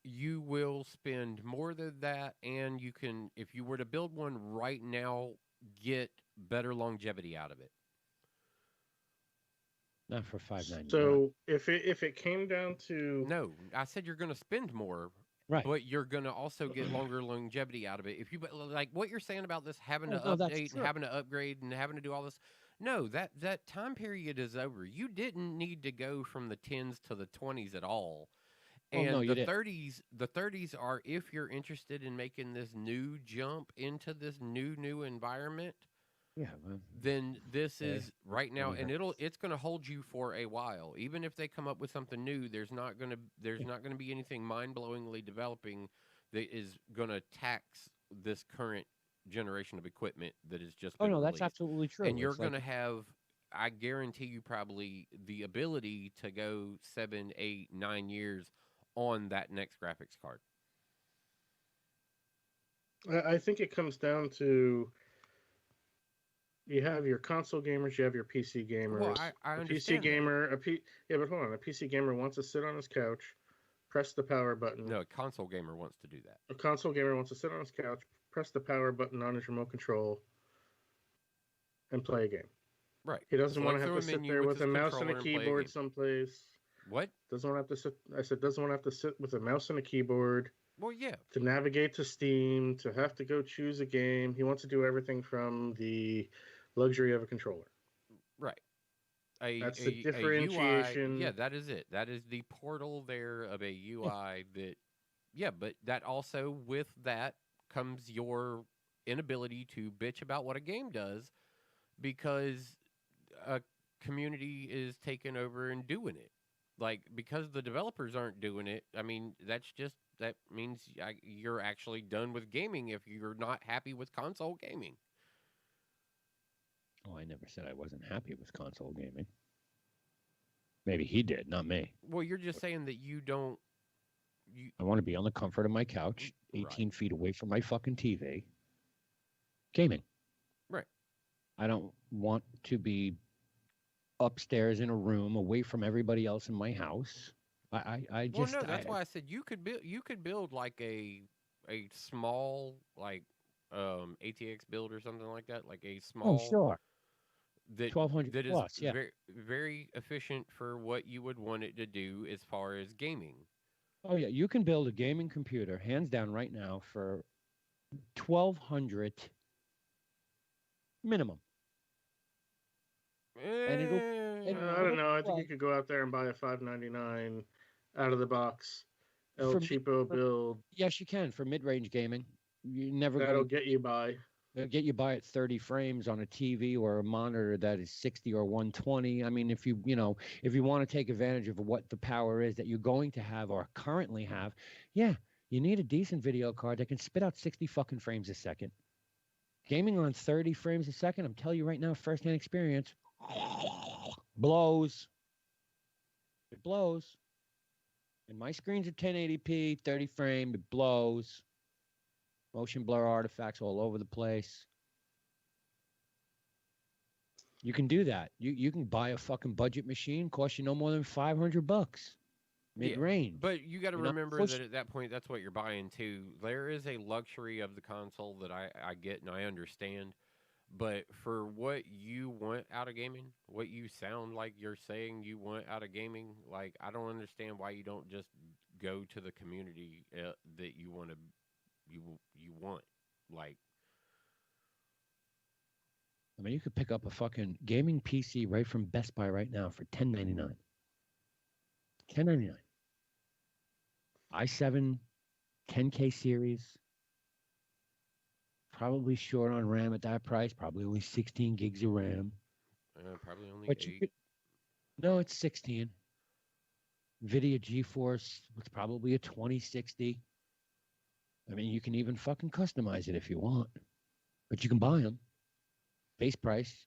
You will spend more than that, and you can, if you were to build one right now, get better longevity out of it. Not for $599. So if it came down to No, I said you're going to spend more, right. but you're going to also get longer longevity out of it. If you like what you're saying about this having to no, that's update and true. having to upgrade and having to do all this, no, that time period is over. You didn't need to go from the 10s to the 20s at all. And no, you the didn't. 30s are if you're interested in making this new jump into this new environment. Yeah, well, Then this Okay. is right now, Really and hurts. it's going to hold you for a while. Even if they come up with something new, there's not going to be anything mind-blowingly developing that is going to tax this current generation of equipment that has just Oh been no, that's released. absolutely true. And you're It's going to like, have, I guarantee you, probably the ability to go 7, 8, 9 years on that next graphics card. I think it comes down to you have your console gamers, you have your PC gamers. Well, I a PC understand that. gamer, yeah, but hold on. A PC gamer wants to sit on his couch, press the power button. No, a console gamer wants to do that. A console gamer wants to sit on his couch, press the power button on his remote control, and play a game. Right. He doesn't Just want look to have through to a sit menu there with with a his mouse and a controller and play a keyboard game. someplace. What? Doesn't want to have to sit. I said doesn't want to have to sit with a mouse and a keyboard Well, yeah. to navigate to Steam, to have to go choose a game. He wants to do everything from the luxury of a controller. Right. That's the A differentiation. UI, yeah, that is it. That is the portal there of a UI that, yeah, but that also, with that, comes your inability to bitch about what a game does because a community is taking over and doing it. Like, because the developers aren't doing it, I mean, that means you're actually done with gaming if you're not happy with console gaming. oh, I never said I wasn't happy with console gaming. Maybe he did, not me. Well, you're just saying that you don't. I want to be on the comfort of my couch, 18 feet away from my fucking TV, gaming. Right. I don't want to be upstairs in a room away from everybody else in my house. I just. Well, no, that's why I said you could build like a small like ATX build or something like that, like a small. Oh, sure. That 1200 that is plus, yeah. very very efficient for what you would want it to do as far as gaming. Oh yeah, you can build a gaming computer hands down right now for 1,200 minimum. and it'll. I don't know. I think you could go out there and buy a $599 out of the box El Cheapo build. Yes, you can for mid-range gaming. You're never That'll gonna get you by. They'll get you by at 30 frames on a TV or a monitor that is 60 or 120. I mean, if you want to take advantage of what the power is that you're going to have or currently have, yeah, you need a decent video card that can spit out 60 fucking frames a second. Gaming on 30 frames a second, I'm telling you right now, firsthand experience, blows. It blows. And my screen's at 1080p, 30 frame, it blows. Motion blur artifacts all over the place. You can do that. You can buy a fucking budget machine, cost you no more than $500 mid-range. Yeah, but you got to remember that at that point, that's what you're buying too. There is a luxury of the console that I get and I understand. But for what you want out of gaming, what you sound like you're saying you want out of gaming, like I don't understand why you don't just go to the community that you want to. You want, like, I mean, you could pick up a fucking gaming PC right from Best Buy right now for $10.99. $10.99. i7 10K series. Probably short on RAM at that price. Probably only 16 gigs of RAM. Probably only but 8. No, it's 16. NVIDIA GeForce. It's probably a 2060. I mean, you can even fucking customize it if you want, but you can buy them. Base price,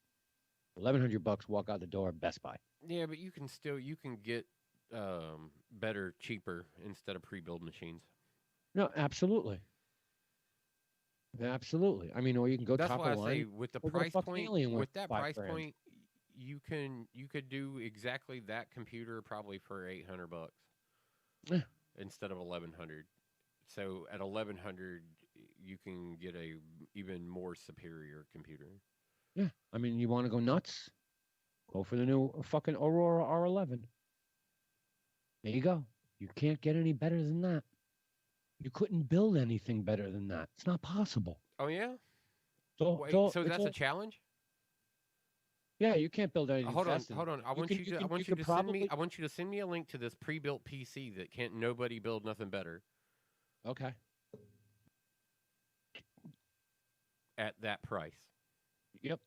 $1,100. Walk out the door, Best Buy. Yeah, but you can get better, cheaper instead of pre-built machines. No, absolutely, absolutely. I mean, or you can go That's top why of line. I say with the price point, with that price point, you could do exactly that computer probably for $800 instead of $1,100. So at 1,100, you can get a even more superior computer. Yeah, I mean, you want to go nuts? Go for the new fucking Aurora R11. There you go. You can't get any better than that. You couldn't build anything better than that. It's not possible. Oh yeah. So that's a challenge. Yeah, you can't build anything. Hold on. I want you to send me a link to this pre-built PC that can't nobody build nothing better. Okay. At that price. Yep.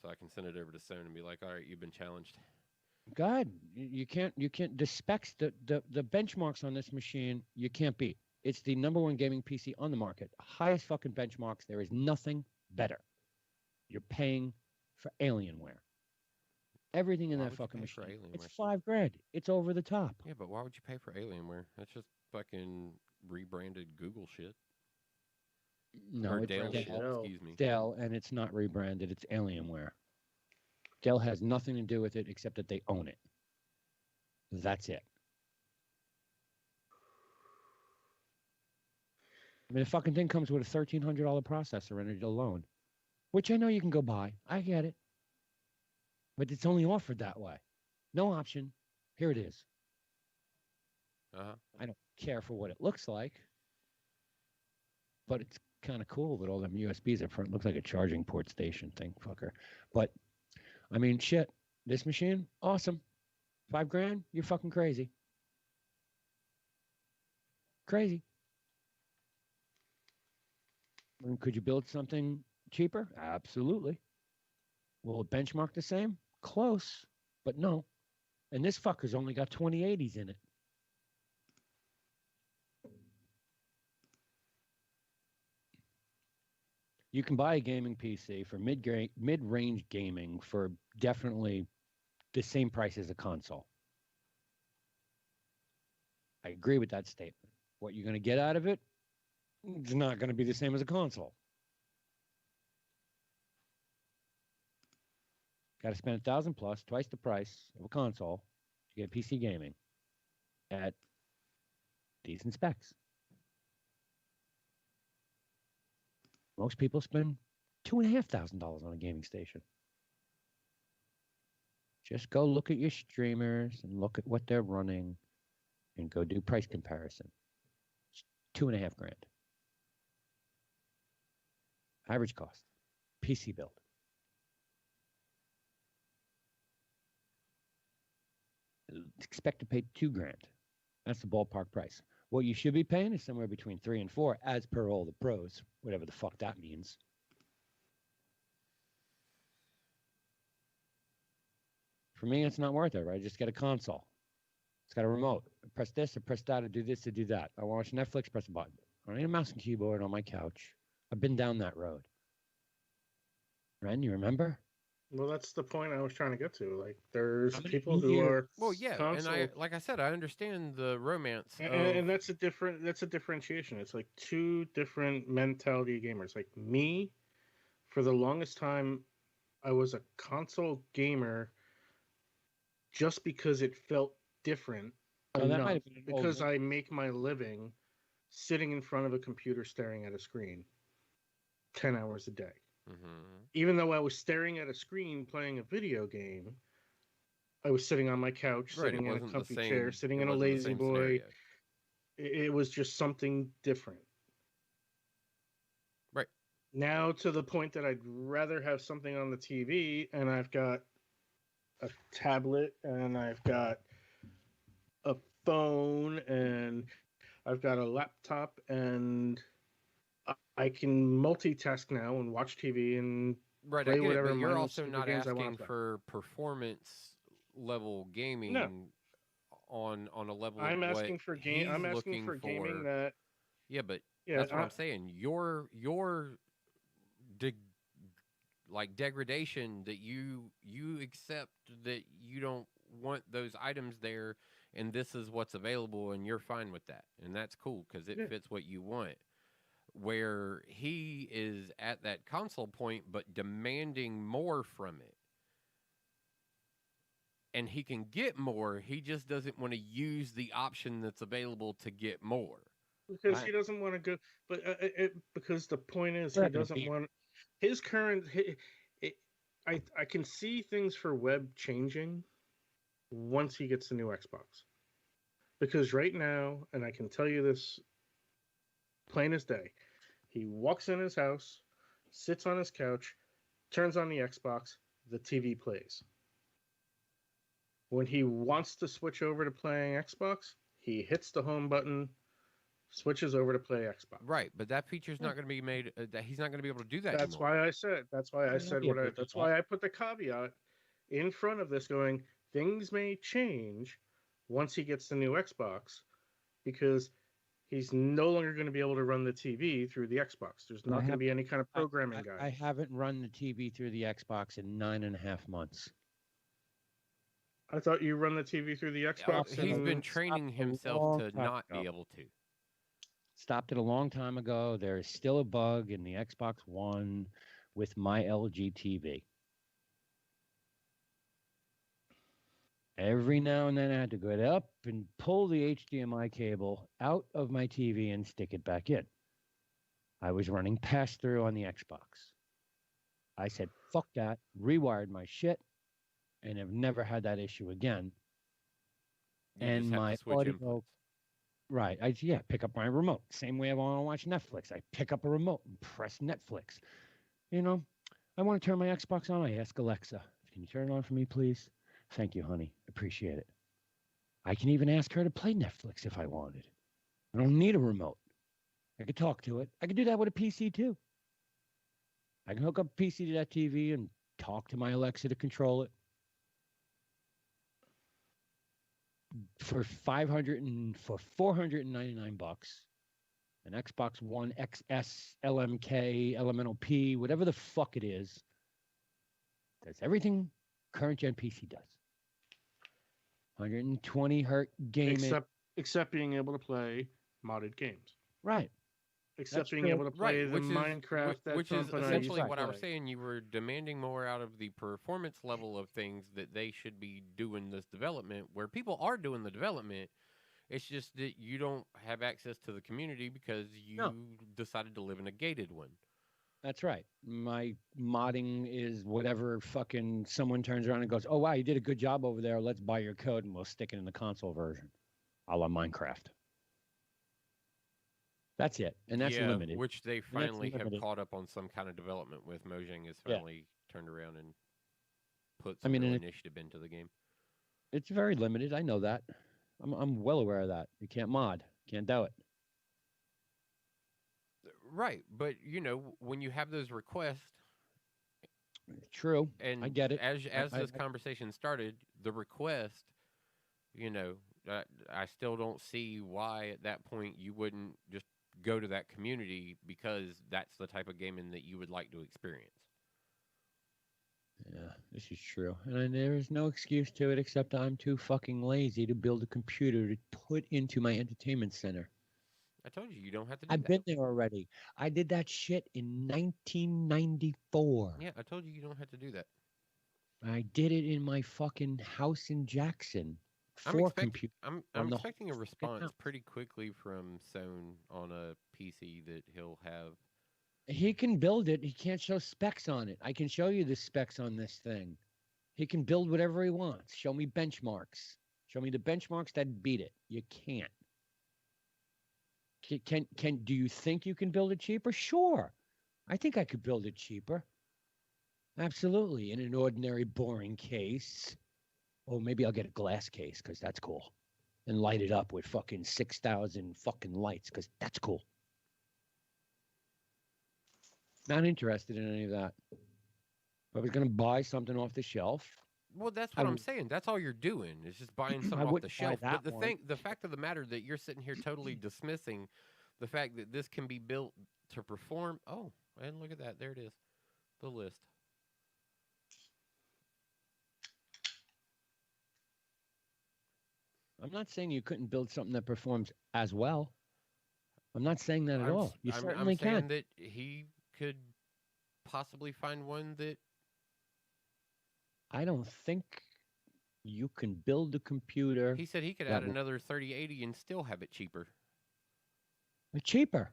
So I can send it over to Sony and be like, all right, you've been challenged. God, you can't the specs, the benchmarks on this machine, you can't beat. It's the #1 gaming PC on the market. Highest fucking benchmarks. There is nothing better. You're paying for Alienware. Everything in that fucking machine. It's $5,000. It's over the top. Yeah, but why would you pay for Alienware? That's just fucking rebranded Google shit. No, or it's Dell shit, excuse me. Dell, and it's not rebranded. It's Alienware. Dell has nothing to do with it except that they own it. That's it. I mean, the fucking thing comes with a $1,300 processor in it alone, which I know you can go buy. I get it. But it's only offered that way. No option. Here it is. I don't care for what it looks like, but it's kind of cool with all them USBs up front. Looks like a charging port station thing, fucker. But, I mean, shit. This machine, awesome. $5,000, you're fucking crazy. Crazy. I mean, could you build something cheaper? Absolutely. Will it benchmark the same? Close, but no. And this fucker's only got 2080s in it. You can buy a gaming PC for mid-range gaming for definitely the same price as a console. I agree with that statement. What you're going to get out of it is not going to be the same as a console. Got to spend $1,000 plus, twice the price of a console to get PC gaming at decent specs. Most people spend $2,500 on a gaming station. Just go look at your streamers and look at what they're running and go do price comparison. It's $2,500. Average cost. PC build. Expect to pay $2,000. That's the ballpark price. What you should be paying is somewhere between 3 and 4, as per all the pros, whatever the fuck that means. For me, it's not worth it, right? Just get a console. It's got a remote. I press this, or press that, or do this, or do that. I watch Netflix, press a button. I don't need a mouse and keyboard on my couch. I've been down that road. Ren, you remember? Well, that's the point I was trying to get to. Like, there's many people who are Well, yeah, console, and like I said, I understand the romance, and that's a differentiation. It's like two different mentality gamers. Like me, for the longest time, I was a console gamer just because it felt different enough, because I make my living sitting in front of a computer staring at a screen 10 hours a day. Mm-hmm. Even though I was staring at a screen playing a video game, I was sitting on my couch, Right, sitting in a comfy chair, sitting in a lazy boy. It was just something different. Right. Now to the point that I'd rather have something on the TV, and I've got a tablet, and I've got a phone, and I've got a laptop, and I can multitask now and watch TV and play whatever. But you're also not asking for performance level gaming on a level. I'm asking for game. I'm asking for gaming that. Yeah, but that's what I'm saying. Your degradation that you accept that you don't want those items there, and this is what's available, and you're fine with that, and that's cool because it fits what you want. Where he is at that console point, but demanding more from it. And he can get more, he just doesn't want to use the option that's available to get more. Because he doesn't want to go, but because the point is he doesn't want his current. I can see things for Webb changing once he gets the new Xbox. Because right now, and I can tell you this plain as day, he walks in his house, sits on his couch, turns on the Xbox, the TV plays. When he wants to switch over to playing Xbox, he hits the home button, switches over to play Xbox. Right, but that feature's not going to be made. That he's not going to be able to do that. That's anymore. why I said. That's why I said what I. That's why I put the caveat in front of this, going things may change once he gets the new Xbox, because he's no longer going to be able to run the TV through the Xbox. There's not going to be any kind of programming guide. I haven't run the TV through the Xbox in 9.5 months. I thought you run the TV through the Xbox. He's been training himself to not be able to. Stopped it a long time ago. There is still a bug in the Xbox One with my LG TV. Every now and then I had to go up and pull the HDMI cable out of my TV and stick it back in. I was running pass-through on the Xbox. I said, fuck that, rewired my shit, and have never had that issue again. And my audio, right, pick up my remote. Same way I want to watch Netflix. I pick up a remote and press Netflix. You know, I want to turn my Xbox on. I ask Alexa, can you turn it on for me, please? Thank you, honey. Appreciate it. I can even ask her to play Netflix if I wanted. I don't need a remote. I could talk to it. I could do that with a PC too. I can hook up a PC to that TV and talk to my Alexa to control it. For $499, an Xbox One XS, LMK, Elemental P, whatever the fuck it is, does everything current gen PC does. 120 hertz gaming, except being able to play modded games. Right. Except being able to play the Minecraft. Which is essentially what I was saying. You were demanding more out of the performance level of things that they should be doing this development, where people are doing the development. It's just that you don't have access to the community because you decided to live in a gated one. That's right. My modding is whatever fucking someone turns around and goes, oh, wow, you did a good job over there. Let's buy your code and we'll stick it in the console version, a la Minecraft. That's it, and that's limited. Which they And that's finally have limited. caught up on some kind of development with. Mojang has Yeah. finally turned around and put I some mean, real and initiative into the game. it's very limited. I know that. I'm well aware of that. You can't mod. Can't do it. Right, but you know, when you have those requests, True. and I get it. as I this conversation started, the request, you know, I still don't see why at that point you wouldn't just go to that community because that's the type of gaming that you would like to experience. Yeah, this is true. And there is no excuse to it except I'm too fucking lazy to build a computer to put into my entertainment center. I told you don't have to do I've that. been there already. I did that shit in 1994. Yeah, I told you don't have to do that. I did it in my fucking house in Jackson. I'm Computer. I'm expecting a response pretty quickly from Sohn on a PC that he'll have. He can build it. He can't show specs on it. I can show you the specs on this thing. He can build whatever he wants. Show me benchmarks. Show me the benchmarks that beat it. You can't. Can do you think you can build it cheaper? Sure. I think I could build it cheaper. Absolutely. In an ordinary boring case. Oh, maybe I'll get a glass case because that's cool. And light it up with fucking 6,000 fucking lights because that's cool. Not interested in any of that. If I was going to buy something off the shelf. Well, that's what I'm saying. That's all you're doing is just buying something off the shelf. But the fact of the matter that you're sitting here totally dismissing the fact that this can be built to perform. Oh, and look at that. There it is. The list. I'm not saying you couldn't build something that performs as well. I'm not saying that at all. You certainly can. I'm saying that he could possibly find one that. I don't think you can build a computer. He said he could add another 3080 and still have it cheaper. Cheaper.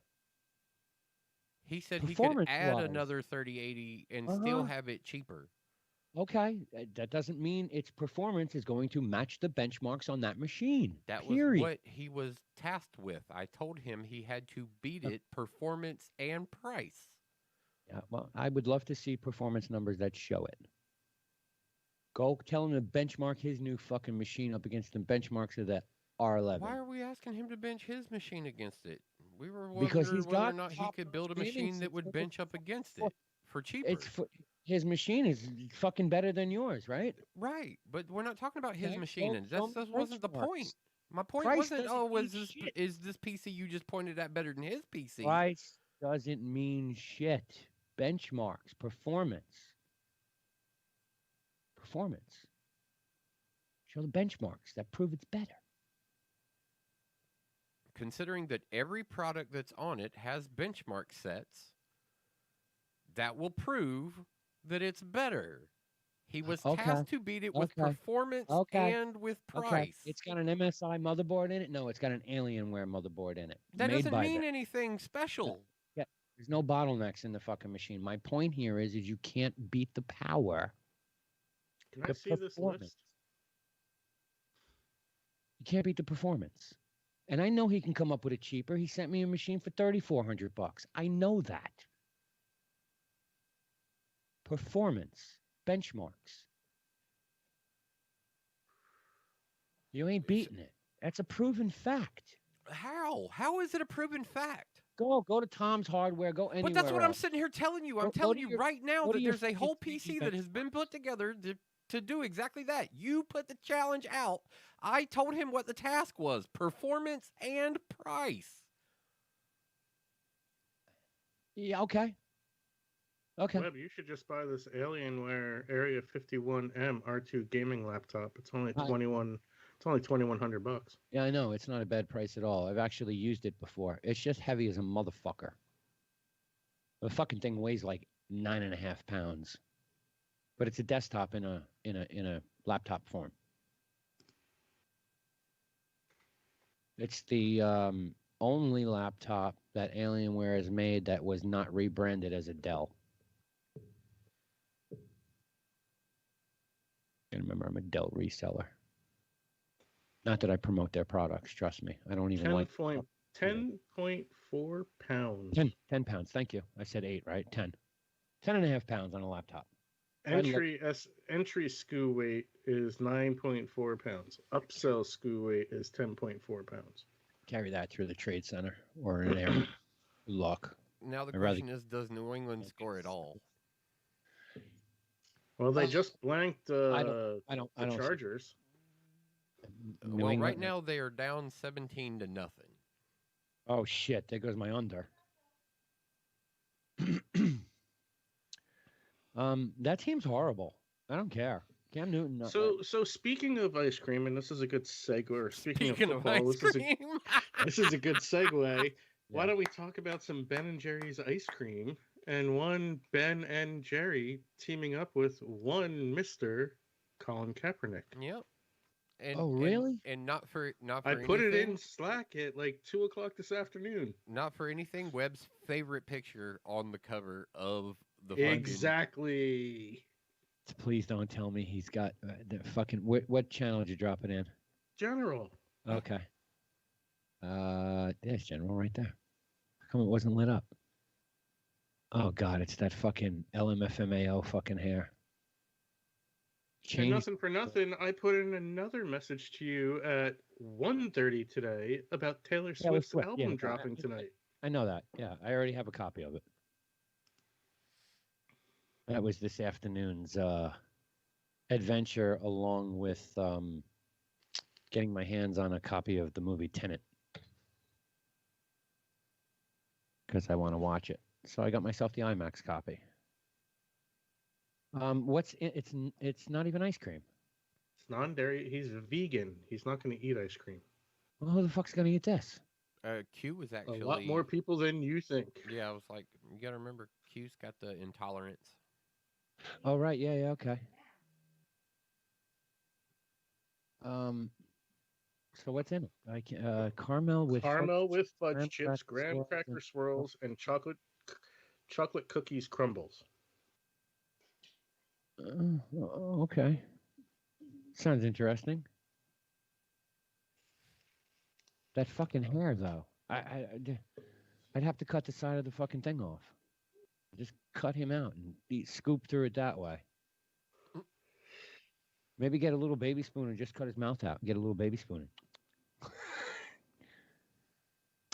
He said he could add another 3080 and still have it cheaper. Okay, that doesn't mean its performance is going to match the benchmarks on that machine. That was what he was tasked with. I told him he had to beat it performance and price. Yeah, well, I would love to see performance numbers that show it. Go tell him to benchmark his new fucking machine up against the benchmarks of the R11. Why are we asking him to bench his machine against it? We were wondering whether or not he could build a machine that would bench up against it for cheaper. His machine is fucking better than yours, right? Right, but we're not talking about his machine. And that wasn't the point. My point wasn't, is this PC you just pointed at better than his PC? Price doesn't mean shit. Benchmarks, performance. Show the benchmarks that prove it's better. Considering that every product that's on it has benchmark sets, that will prove that it's better. He was tasked to beat it with performance and with price. Okay. It's got an MSI motherboard in it? No, it's got an Alienware motherboard in it. That doesn't mean anything special. Yeah, there's no bottlenecks in the fucking machine. My point here is you can't beat the power. Can I see this list? You can't beat the performance. And I know he can come up with it cheaper. He sent me a machine for $3,400. I know that. Performance, benchmarks. You ain't beating it. That's a proven fact. How? How is it a proven fact? Go to Tom's Hardware. Go anywhere. But that's what else. I'm sitting here telling you. I'm telling you right now that there's a whole PC that has been put together to do exactly that. You put the challenge out. I told him what the task was: performance and price. Yeah. Okay. Okay. Webb, you should just buy this Alienware Area 51M R2 gaming laptop. It's only $2,100. Yeah, I know. It's not a bad price at all. I've actually used it before. It's just heavy as a motherfucker. The fucking thing weighs like 9.5 pounds, but it's a desktop in a laptop form. It's the only laptop that Alienware has made that was not rebranded as a Dell. And remember, I'm a Dell reseller. Not that I promote their products. Trust me, I don't even like. 10.4 pounds. 10 pounds. Thank you. I said 8, right? 10. 10 and a half pounds on a laptop. Entry SKU weight is 9.4 pounds. Upsell SKU weight is 10.4 pounds. Carry that through the trade center or an air lock. Now the question is, does New England score at all? Well, they just blanked I don't Chargers. Well, right now they are down 17-0. Oh shit! There goes my under. That team's horrible. I don't care. Cam Newton. So speaking of ice cream, and this is a good segue. Or speaking of football, ice cream. This is a good segue. Why don't we talk about some Ben and Jerry's ice cream, and one Ben and Jerry teaming up with one Mr. Colin Kaepernick. Yep. Really? And not for I put it in Slack at like 2:00 this afternoone. Not for anything. Webb's favorite picture on the cover of the exactly. Please don't tell me he's got the fucking. What channel did you drop it in? General. Okay. There's General right there. How come it wasn't lit up? Oh God, it's that fucking LMFMAO fucking hair. And nothing for nothing, I put in another message to you at 1:30 today about Taylor Swift's album dropping tonight. I know that. Yeah, I already have a copy of it. That was this afternoon's adventure, along with getting my hands on a copy of the movie Tenet, because I want to watch it. So I got myself the IMAX copy. It's not even ice cream. It's non-dairy. He's vegan. He's not going to eat ice cream. Well, who the fuck's going to eat this? Q was actually a lot more people than you think. Yeah, I was like, you got to remember, Q's got the intolerance. Oh right, yeah, okay. So what's in it? Caramel with fudge chips, graham cracker swirls, and chocolate cookies crumbles. Okay. Sounds interesting. That fucking hair, though. I'd have to cut the side of the fucking thing off. Just cut him out and scoop through it that way. Maybe get a little baby spoon and just cut his mouth out. Get a little baby spoon.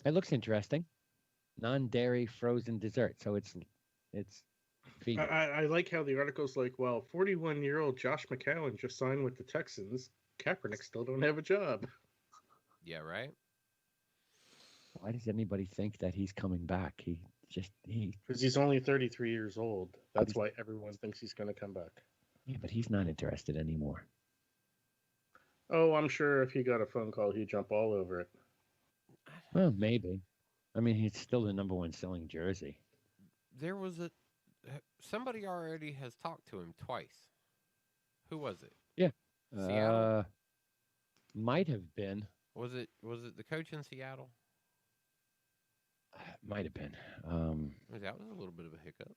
It looks interesting. Non-dairy frozen dessert. So it's I like how the article's like, well, 41-year-old Josh McCown just signed with the Texans. Kaepernick still don't have a job. Yeah, right? Why does anybody think that he's coming back? Because he's only 33 years old. That's why everyone thinks he's going to come back. Yeah, but he's not interested anymore. Oh, I'm sure if he got a phone call, he'd jump all over it. Well, maybe. I mean, he's still the number one selling jersey. There was somebody already has talked to him twice. Who was it? Yeah. Seattle? Might have been. Was it the coach in Seattle? Might have been. That was a little bit of a hiccup.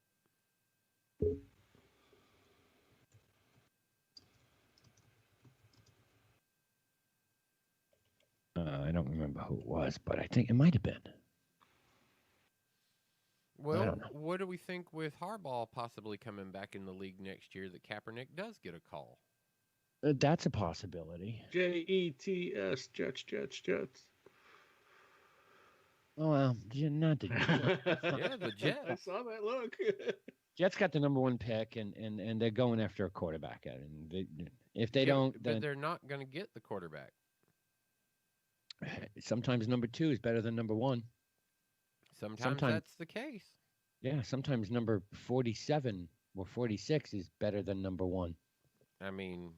I don't remember who it was, but I think it might have been. Well, what do we think with Harbaugh possibly coming back in the league next year that Kaepernick does get a call? That's a possibility. Jets, Jets. Oh, well, not the Jets. Yeah, the Jets. I saw that look. Jets got the number one pick, and they're going after a quarterback. And if they don't, but they're not going to get the quarterback. Sometimes number 2 is better than number 1. Sometimes that's the case. Yeah, sometimes number 47 or 46 is better than number 1. I mean,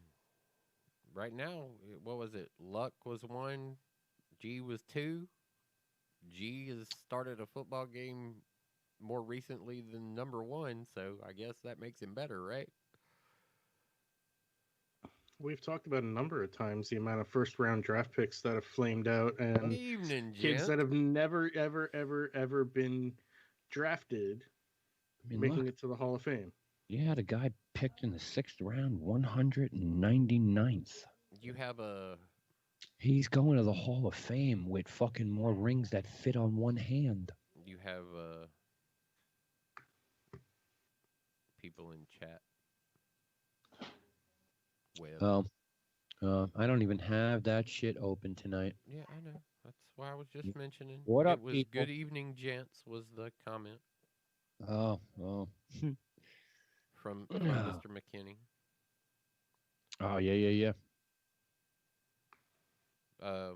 right now, what was it? Luck was 1, G was 2. G has started a football game more recently than number 1, so I guess that makes him better, right? We've talked about a number of times the amount of first-round draft picks that have flamed out, and kids that have never, ever been drafted, making it to the Hall of Fame. You had a guy picked in the 6th round, 199th. You have a He's going to the Hall of Fame with fucking more rings that fit on one hand. You have people in chat. Web. I don't even have that shit open tonight. Yeah, I know. That's why I was just mentioning. What up, it was people? Good evening, gents, was the comment. Oh. From Mr. McKinney. Oh, yeah. I had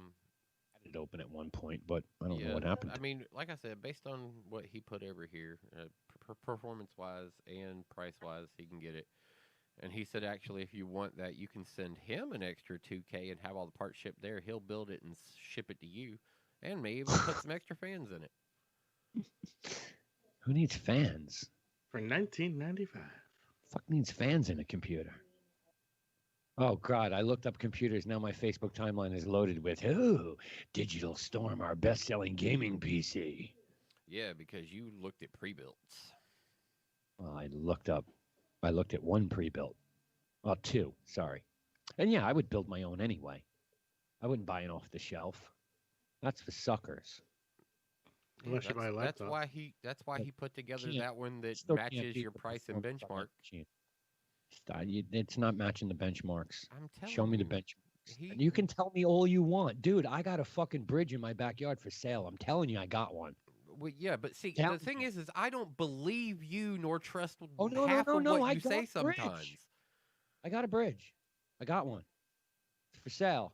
it open at one point, but I don't know what happened. I mean, like I said, based on what he put over here, performance-wise and price-wise, he can get it. And he said, actually, if you want that, you can send him an extra $2K and have all the parts shipped there. He'll build it and ship it to you, and maybe even put some extra fans in it. Who needs fans? For $19.95. Fuck needs fans in a computer. Oh, God, I looked up computers. Now my Facebook timeline is loaded with, Digital Storm, our best-selling gaming PC. Yeah, because you looked at pre-builts. Well, I looked at one pre-built. Well, two, sorry. And yeah, I would build my own anyway. I wouldn't buy it off the shelf. That's for suckers. Unless you buy a laptop. That's why he put together that one that matches your price and benchmark. It's not matching the benchmarks. I'm telling you. Show me the benchmarks. You can tell me all you want. Dude, I got a fucking bridge in my backyard for sale. I'm telling you, I got one. Well, yeah, but see, the thing is I don't believe you nor trust half of what you say sometimes. I got a bridge. I got one. It's for sale.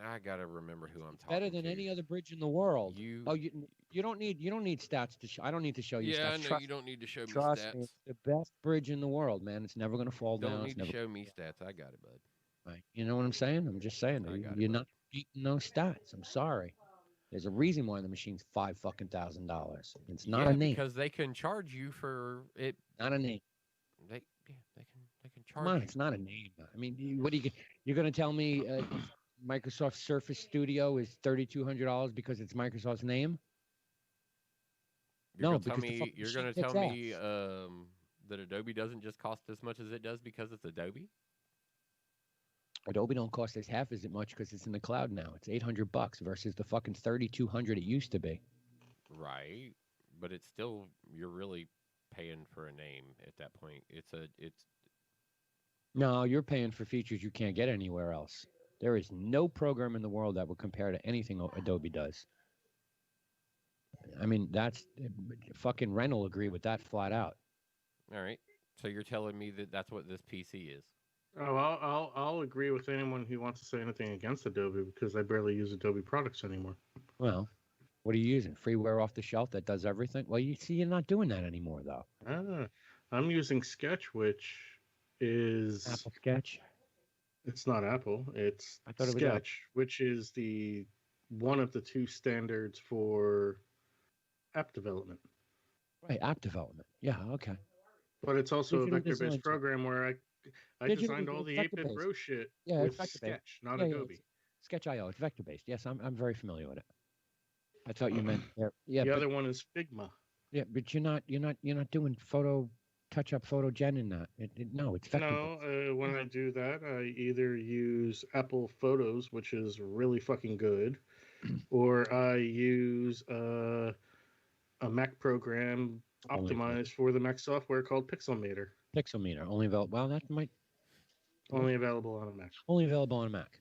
I gotta remember who I'm talking Better than any other bridge in the world. You don't need stats to show. I don't need to show you stats. Yeah, I know you don't need to show me stats. Trust me, it's the best bridge in the world, man. It's never gonna fall down. Don't need to show me stats. I got it, bud. Right. You know what I'm saying? I'm just saying. You're not beating those stats. I'm sorry. There's a reason why the machine's $5,000. It's not a name. Because they can charge you for it. Not a name. They can charge. Come on, it's not a name. I mean, you're going to tell me Microsoft Surface Studio is $3,200 because it's Microsoft's name? You're going to tell me that Adobe doesn't just cost as much as it does because it's Adobe? Adobe don't cost us half as much because it's in the cloud now. It's $800 versus the fucking $3,200 it used to be. Right, but it's still, you're really paying for a name at that point. No, you're paying for features you can't get anywhere else. There is no program in the world that will compare to anything Adobe does. I mean, that's fucking Ren will agree with that flat out. All right, so you're telling me that that's what this PC is? Oh, I'll agree with anyone who wants to say anything against Adobe because I barely use Adobe products anymore. Well, what are you using? Freeware off the shelf that does everything? Well, you see, you're not doing that anymore, though. I'm using Sketch, which is Apple Sketch. It's not Apple. It's Sketch, which is the one of the two standards for app development. Right, app development. Yeah, okay. But it's also a vector-based program where I designed all the 8-bit bro shit with Sketch, not Adobe. Sketch.io, it's vector-based. Yes, I'm very familiar with it. I thought you meant the other one is Figma. Yeah, but you're not doing touch-up photo gen in that. No, it's vector-based. No, when I do that, I either use Apple Photos, which is really fucking good, or I use a Mac program optimized for the Mac software called Pixelmator. Pixelmeter, only available. Well, that might only available on a Mac. Only available on a Mac.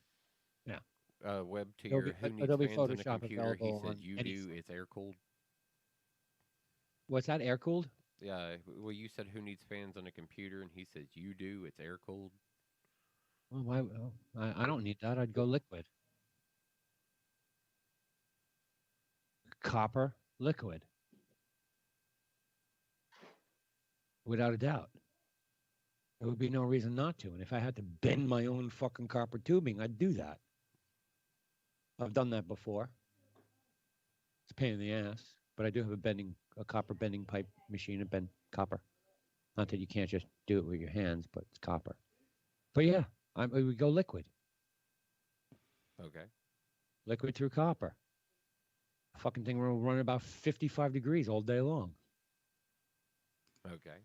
Yeah. Web to your who needs Adobe fans Photoshop on a computer. He said you any... do. It's air cooled. What's that? Air cooled? Yeah. Well, you said who needs fans on a computer, and he says you do. It's air cooled. Well, why? Well, I don't need that. I'd go liquid. Copper liquid. Without a doubt. There would be no reason not to. And if I had to bend my own fucking copper tubing, I'd do that. I've done that before. It's a pain in the ass, but I do have a copper bending pipe machine to bend copper. Not that you can't just do it with your hands, but it's copper. But yeah, we would go liquid. Okay. Liquid through copper. The fucking thing will run about 55 degrees all day long. Okay.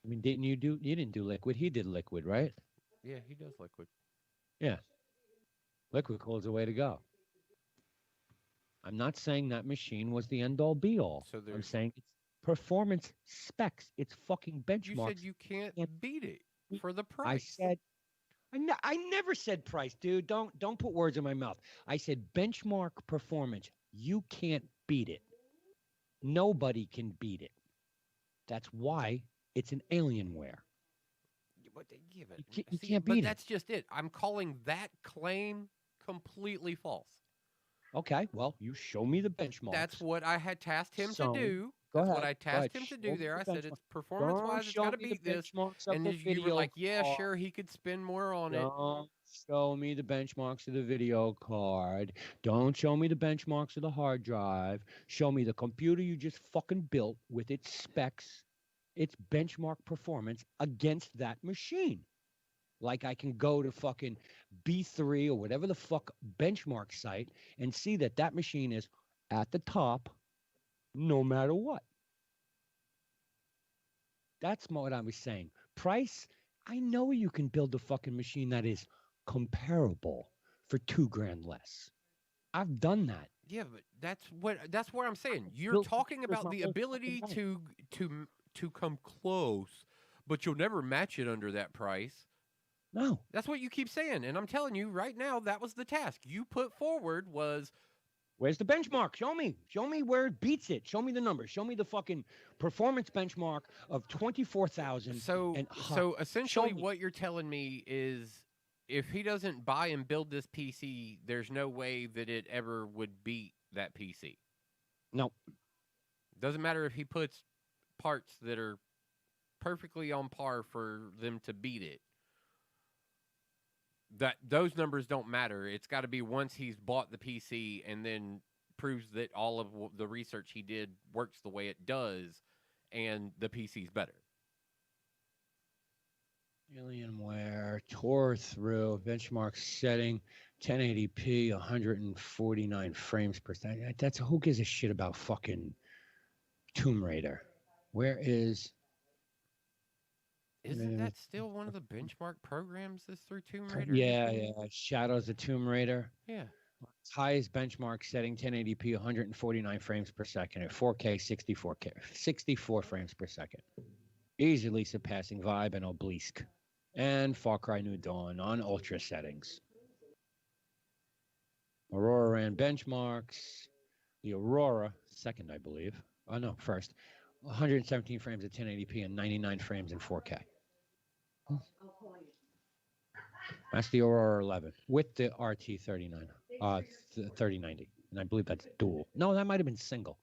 I mean, you didn't do liquid? He did liquid, right? Yeah, he does liquid. Yeah. Liquid cool is the way to go. I'm not saying that machine was the end all be all. So I'm there's. saying it's performance specs. It's fucking You said benchmarks. you can't And beat it for the I price. said I never said price, dude. Don't put words in my mouth. I said benchmark performance. You can't beat it. Nobody can beat it. That's why it's an Alienware. Yeah, but You see, can't but beat it. that's just it. I'm calling that claim completely false. Okay, well, you show me the benchmarks. That's what I had tasked him to So, do. Go That's ahead. what I Go ahead. tasked him to Show do me there. the I said benchmark. it's performance-wise, it's Show got to me the beat this. benchmarks of And the you were video like, yeah, card. sure, he could spend more on it. Don't show me the benchmarks of the video card. Don't show me the benchmarks of the hard drive. Show me the computer you just fucking built with its specs, its benchmark performance against that machine. Like I can go to fucking B3 or whatever the fuck benchmark site and see that that machine is at the top no matter what. That's what I was saying. Price, I know you can build a fucking machine that is comparable for $2,000 less. I've done that. Yeah, but that's what I'm saying. You're Built talking computers about my the whole ability fucking life. to come close, but you'll never match it under that price. No. That's what you keep saying, and I'm telling you right now that was the task you put forward was Where's the benchmark? Show me. Show me where it beats it. Show me the numbers. Show me the fucking performance benchmark of 24,000 so and high. so essentially Show me. what you're telling me is if he doesn't buy and build this PC, there's no way that it ever would beat that PC. No. Doesn't matter if he puts parts that are perfectly on par for them to beat it. That those numbers don't matter. It's got to be once he's bought the PC and then proves that all of the research he did works the way it does, and the PC's better. Alienware tore through benchmark setting 1080p 149 frames per second. That's who gives a shit about fucking Tomb Raider? Where is Isn't that still one of the benchmark programs that's through Tomb Raider? Yeah. Shadows of Tomb Raider. Yeah. Its highest benchmark setting 1080p 149 frames per second at 4K 64 frames per second. Easily surpassing Vibe and Obelisk and Far Cry New Dawn on ultra settings. Aurora ran benchmarks. The Aurora, second, I believe. Oh, no, first. 117 frames at 1080p and 99 frames in 4K. That's the Aurora 11 with the RT 3090. And I believe that's dual. No, that might have been single.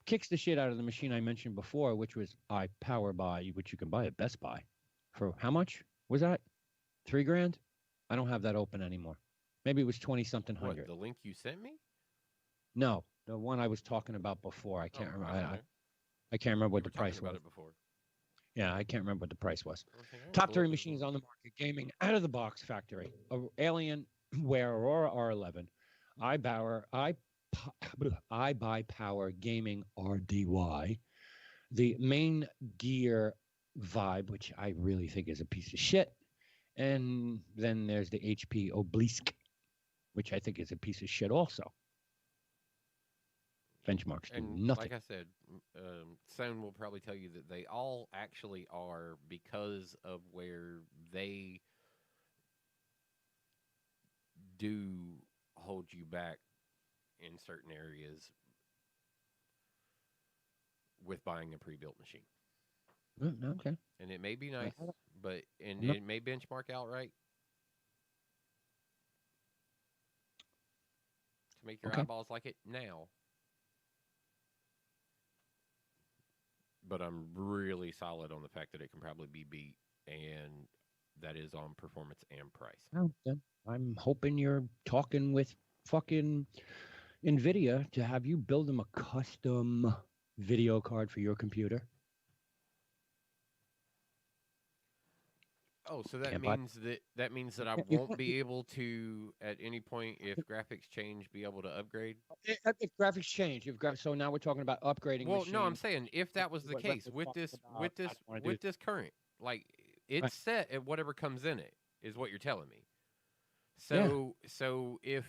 Kicks the shit out of the machine I mentioned before, which was iPowerBuy, which you can buy at Best Buy. For how much was that? $3,000? I don't have that open anymore. Maybe it was 20-something hundred. What, the link you sent me? No, the one I was talking about before. I can't remember. I can't remember what the price was. About it before. Yeah, I can't remember what the price was. Okay, Top 3 machines on the market, gaming out of the box factory. Alienware Aurora R11, iBuy Power Gaming RDY, the main gear Vibe, which I really think is a piece of shit, and then there's the HP Obelisk, which I think is a piece of shit also. Benchmarks do nothing. Like I said, Sound will probably tell you that they all actually are because of where they do hold you back in certain areas with buying a pre-built machine. Okay. And it may be nice, but it may benchmark outright to make your eyeballs like it now. But I'm really solid on the fact that it can probably be beat, and that is on performance and price. Well, then I'm hoping you're talking with fucking NVIDIA to have you build them a custom video card for your computer. Oh, so that means that I won't be able to at any point if graphics change be able to upgrade. If graphics change, so now we're talking about upgrading. Well, machines. no, I'm saying if that was the case with this current, like it's set at whatever comes in it, is what you're telling me. So if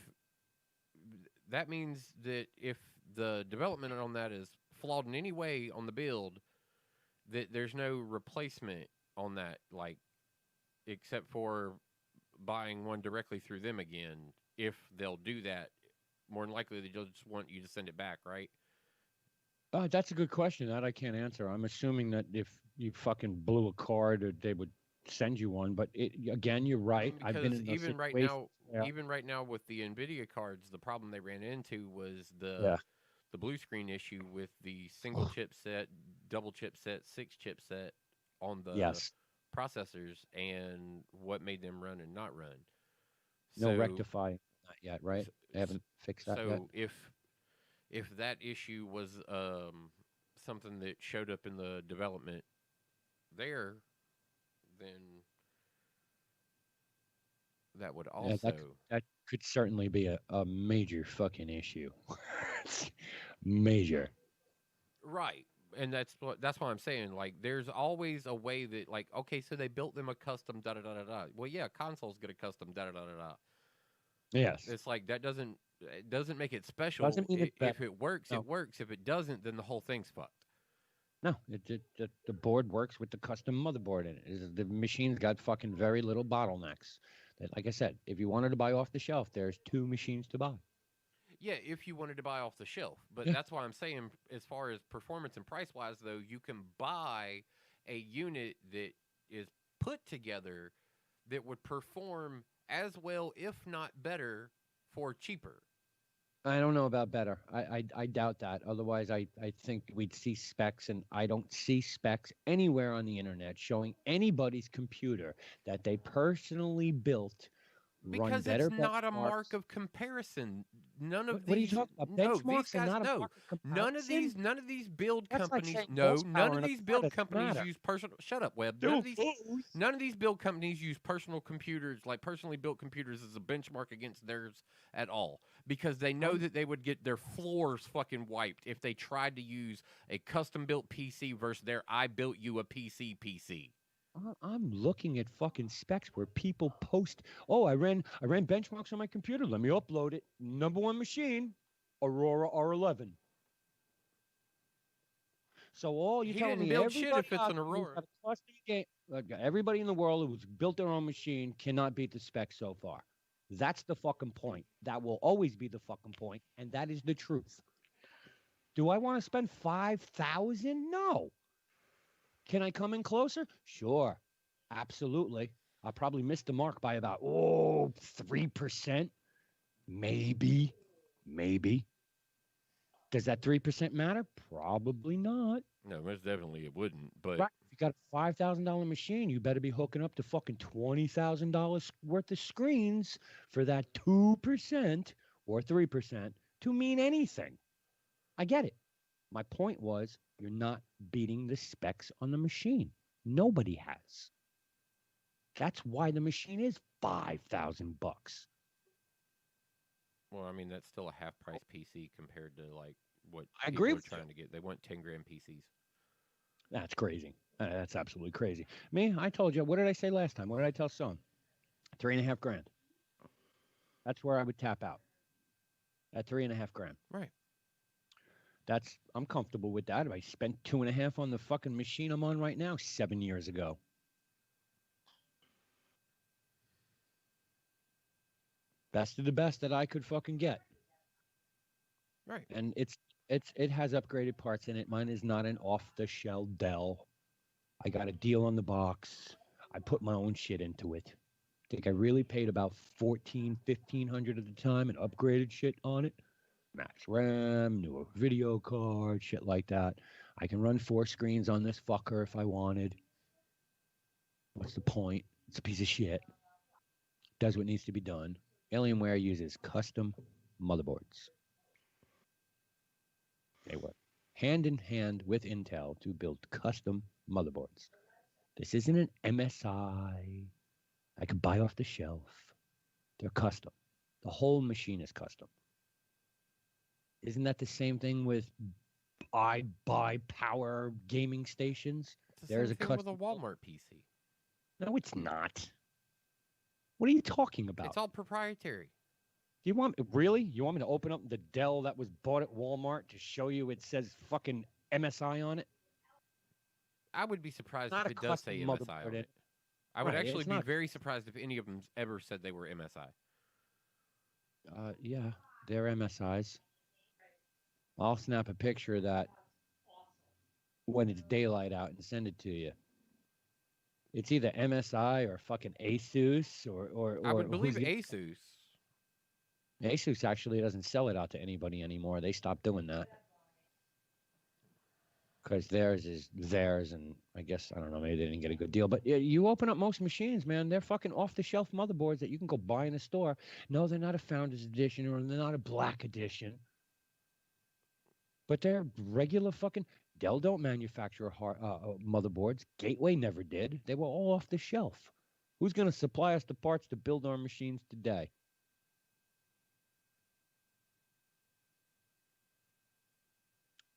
that means that if the development on that is flawed in any way on the build, that there's no replacement on that, like, except for buying one directly through them again. If they'll do that, more than likely they'll just want you to send it back, right? That's a good question. That I can't answer. I'm assuming that if you fucking blew a card, they would send you one. But again, you're right. Because I've been in even right situation. now, Yeah. even right now with the Nvidia cards, the problem they ran into was Yeah. the blue screen issue with the single chipset, double chipset, 6 chipset on the Yes. processors, and what made them run and not run. No rectify, not yet, right? They haven't fixed that yet. So if that issue was something that showed up in the development there, then that would also that could certainly be a major fucking issue. Major. right. And that's why I'm saying, like, there's always a way that, like, okay, so they built them a custom da da da da da. Well, yeah, consoles get a custom da da da da da. Yes. It's like it doesn't make it special. Doesn't mean it's if it works, no. it works. If it doesn't, then the whole thing's fucked. No, the board works with the custom motherboard in it. The machine's got fucking very little bottlenecks. That, like I said, if you wanted to buy off the shelf, there's 2 machines to buy. Yeah, if you wanted to buy off the shelf. But that's why I'm saying, as far as performance and price-wise, though, you can buy a unit that is put together that would perform as well, if not better, for cheaper. I don't know about better. I doubt that. Otherwise, I think we'd see specs, and I don't see specs anywhere on the internet showing anybody's computer that they personally built run Because better. it's not a mark of comparison. None of what are you these. talking about? No, Benchmarks these guys. are not a No, mark of comparison? none of these build That's like companies. saying No, horsepower none of in a these car build doesn't companies matter. use personal. Shut up, Webb. Dude, None of these build companies use personal computers, like personally built computers, as a benchmark against theirs at all, because they know that they would get their floors fucking wiped if they tried to use a custom built PC versus their "I built you a PC." I'm looking at fucking specs where people post, oh, I ran benchmarks on my computer. Let me upload it. Number 1 machine, Aurora R11. So all you're telling me, build shit everybody if it's an Aurora. Everybody in the world who's built their own machine cannot beat the specs so far. That's the fucking point. That will always be the fucking point, and that is the truth. Do I want to spend $5,000? No. Can I come in closer? Sure. Absolutely. I'll probably miss the mark by about 3%. Maybe. Does that 3% matter? Probably not. No, most definitely it wouldn't. But right. If you got a $5,000 machine, you better be hooking up to fucking $20,000 worth of screens for that 2% or 3% to mean anything. I get it. My point was, you're not beating the specs on the machine. Nobody has. That's why the machine is $5,000. Well, I mean, that's still a half price PC compared to like what I people agree are trying to get. They want 10 grand PCs. That's crazy. That's absolutely crazy. Me, I told you. What did I say last time? What did I tell Son? $3.5 grand. That's where I would tap out. At $3.5 grand. Right. I'm comfortable with that. I spent $2.5 on the fucking machine I'm on right now 7 years ago. Best of the best that I could fucking get. Right. And it has upgraded parts in it. Mine is not an off-the-shelf Dell. I got a deal on the box. I put my own shit into it. I think I really paid about $1,500 at the time and upgraded shit on it. Max RAM, newer video card, shit like that. I can run 4 screens on this fucker if I wanted. What's the point? It's a piece of shit. Does what needs to be done. Alienware uses custom motherboards. They work hand in hand with Intel to build custom motherboards. This isn't an MSI I could buy off the shelf. They're custom. The whole machine is custom. Isn't that the same thing with I buy power gaming stations? It's the same thing with a Walmart PC. No, it's not. What are you talking about? It's all proprietary. Do you want really? You want me to open up the Dell that was bought at Walmart to show you it says fucking MSI on it? I would be surprised Not if a it does say custom MSI on motherboard. it. I would Right, actually it's be not- very surprised if any of them ever said they were MSI. Yeah, they're MSIs. I'll snap a picture of that when it's daylight out and send it to you. It's either MSI or fucking Asus or I would believe who's the- Asus. Asus actually doesn't sell it out to anybody anymore. They stopped doing that. Because theirs is theirs, and I guess, I don't know, maybe they didn't get a good deal. But you open up most machines, man, they're fucking off-the-shelf motherboards that you can go buy in a store. No, they're not a Founders Edition or they're not a Black Edition. But they're regular fucking... Dell don't manufacture motherboards. Gateway never did. They were all off the shelf. Who's going to supply us the parts to build our machines today?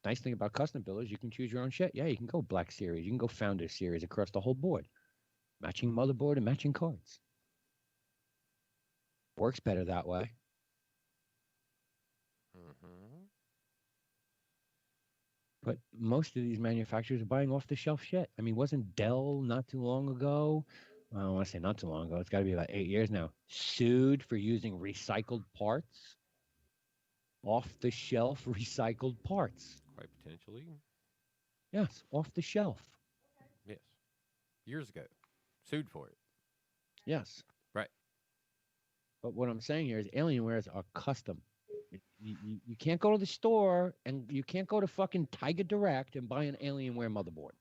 Nice thing about custom builders, you can choose your own shit. Yeah, you can go Black Series. You can go Founder Series across the whole board. Matching motherboard and matching cards. Works better that way. Mm-hmm. But most of these manufacturers are buying off-the-shelf shit. I mean, wasn't Dell not too long ago? I don't want to say not too long ago. It's got to be about 8 years now. Sued for using recycled parts? Off-the-shelf recycled parts. Quite potentially. Yes, off the shelf. Yes. Years ago. Sued for it. Yes. Right. But what I'm saying here is Alienwares are custom. You can't go to the store and you can't go to fucking Tiger Direct and buy an Alienware motherboard.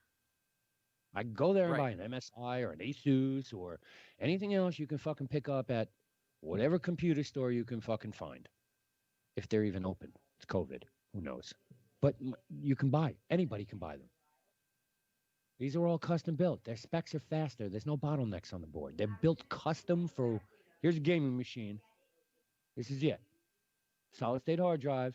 I can go there and buy an MSI or an Asus or anything else you can fucking pick up at whatever computer store you can fucking find. If they're even open. It's COVID. Who knows? But you can buy. Anybody can buy them. These are all custom built. Their specs are faster. There's no bottlenecks on the board. They're built custom for... Here's a gaming machine. This is it. Solid state hard drive.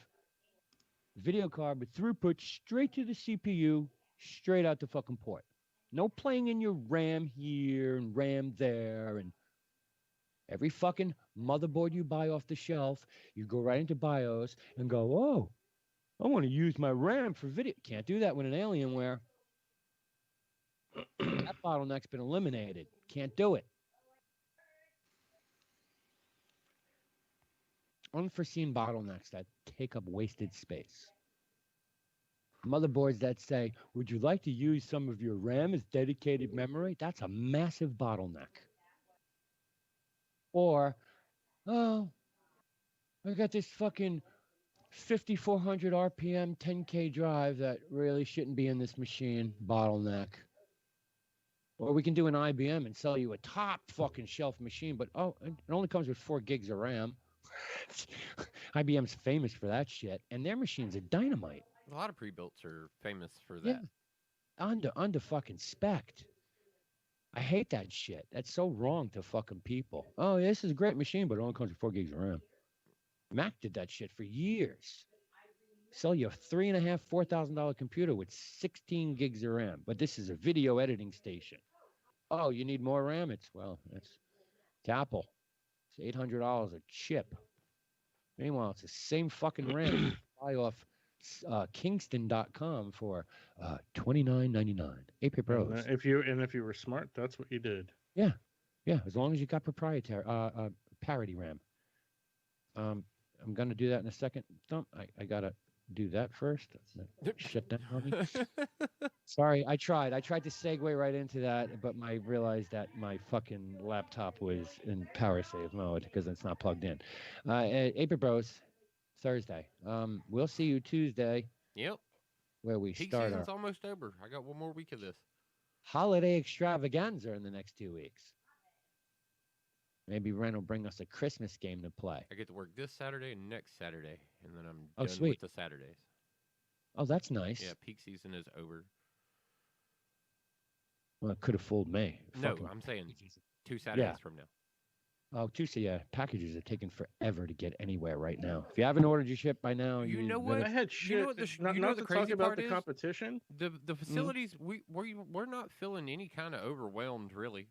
Video card with throughput straight to the CPU, straight out the fucking port. No playing in your RAM here and RAM there. And every fucking motherboard you buy off the shelf, you go right into BIOS and go, oh, I want to use my RAM for video. Can't do that with an Alienware. That bottleneck's been eliminated. Can't do it. Unforeseen bottlenecks that take up wasted space. Motherboards that say, would you like to use some of your RAM as dedicated memory? That's a massive bottleneck. Or, oh, I got this fucking 5400 RPM 10K drive that really shouldn't be in this machine. Bottleneck. Or we can do an IBM and sell you a top fucking shelf machine, but oh, it only comes with 4 gigs of RAM. IBM's famous for that shit, and their machines are dynamite. A lot of pre-builts are famous for that. Yeah. Under fucking spec. I hate that shit. That's so wrong to fucking people. Oh, this is a great machine, but it only comes with 4 gigs of RAM. Mac did that shit for years. Sell you a $3,500, $4,000 computer with 16 gigs of RAM, but this is a video editing station. Oh, you need more RAM? It's Apple. It's $800 a chip. Meanwhile, it's the same fucking RAM you buy off Kingston.com for $29.99. AP Pros. If you were smart, that's what you did. Yeah, as long as you got proprietary parity RAM. I'm gonna do that in a second. I gotta do that first. Shut down on me. Sorry, I tried to segue right into that, but I realized that my fucking laptop was in power save mode because it's not plugged in. April Bros, Thursday. We'll see you Tuesday. Yep. Where we Peak start season's our almost over. I got one more week of this. holiday extravaganza in the next 2 weeks. Maybe Ren will bring us a Christmas game to play. I get to work this Saturday and next Saturday, and then I'm done sweet. with the Saturdays. Oh, that's nice. Yeah, peak season is over. Well, it could have fooled me. No, Fucking I'm saying 2 Saturdays from now. Oh, Tuesday, yeah. Packages are taking forever to get anywhere right now. If you haven't ordered your ship by now, You know what? I had shit. You know what the, not you know not the to crazy talk about part the is? competition. The facilities we're not feeling any kind of overwhelmed really.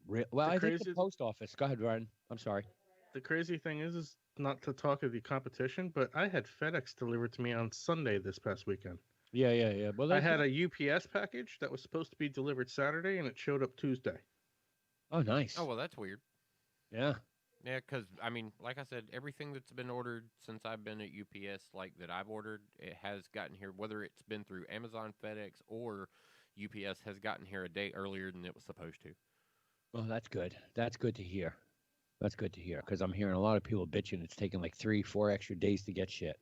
Well, The I think the crazy- post office. Go ahead, Ryan. I'm sorry. The crazy thing is not to talk of the competition, but I had FedEx delivered to me on Sunday this past weekend. Yeah. Well, I had a UPS package that was supposed to be delivered Saturday, and it showed up Tuesday. Oh, nice. Oh, well, that's weird. Yeah. Yeah, because, I mean, like I said, everything that's been ordered since I've been at UPS, like that I've ordered, it has gotten here, whether it's been through Amazon, FedEx, or UPS, has gotten here a day earlier than it was supposed to. Well, that's good. That's good to hear. That's good to hear because I'm hearing a lot of people bitching. It's taking like 3-4 extra days to get shit.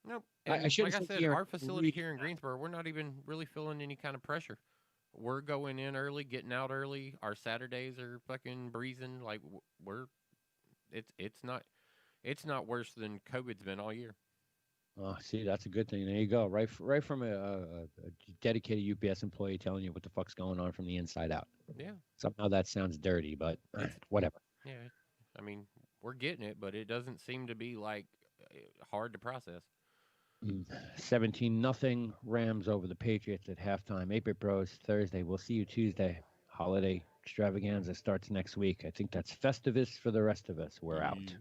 Nope. I And should've like I said said, here our facility three- here in Greensboro, we're not even really feeling any kind of pressure. We're going in early, getting out early. Our Saturdays are fucking breezing. Like we're, it's not worse than COVID's been all year. Oh, see, that's a good thing. There you go. Right from a dedicated UPS employee telling you what the fuck's going on from the inside out. Yeah. Somehow that sounds dirty, but whatever. Yeah. I mean, we're getting it, but it doesn't seem to be like hard to process. 17-0 Rams over the Patriots at halftime. 8-Bit Bros Thursday. We'll see you Tuesday. Holiday extravaganza starts next week. I think that's Festivus for the rest of us. We're out.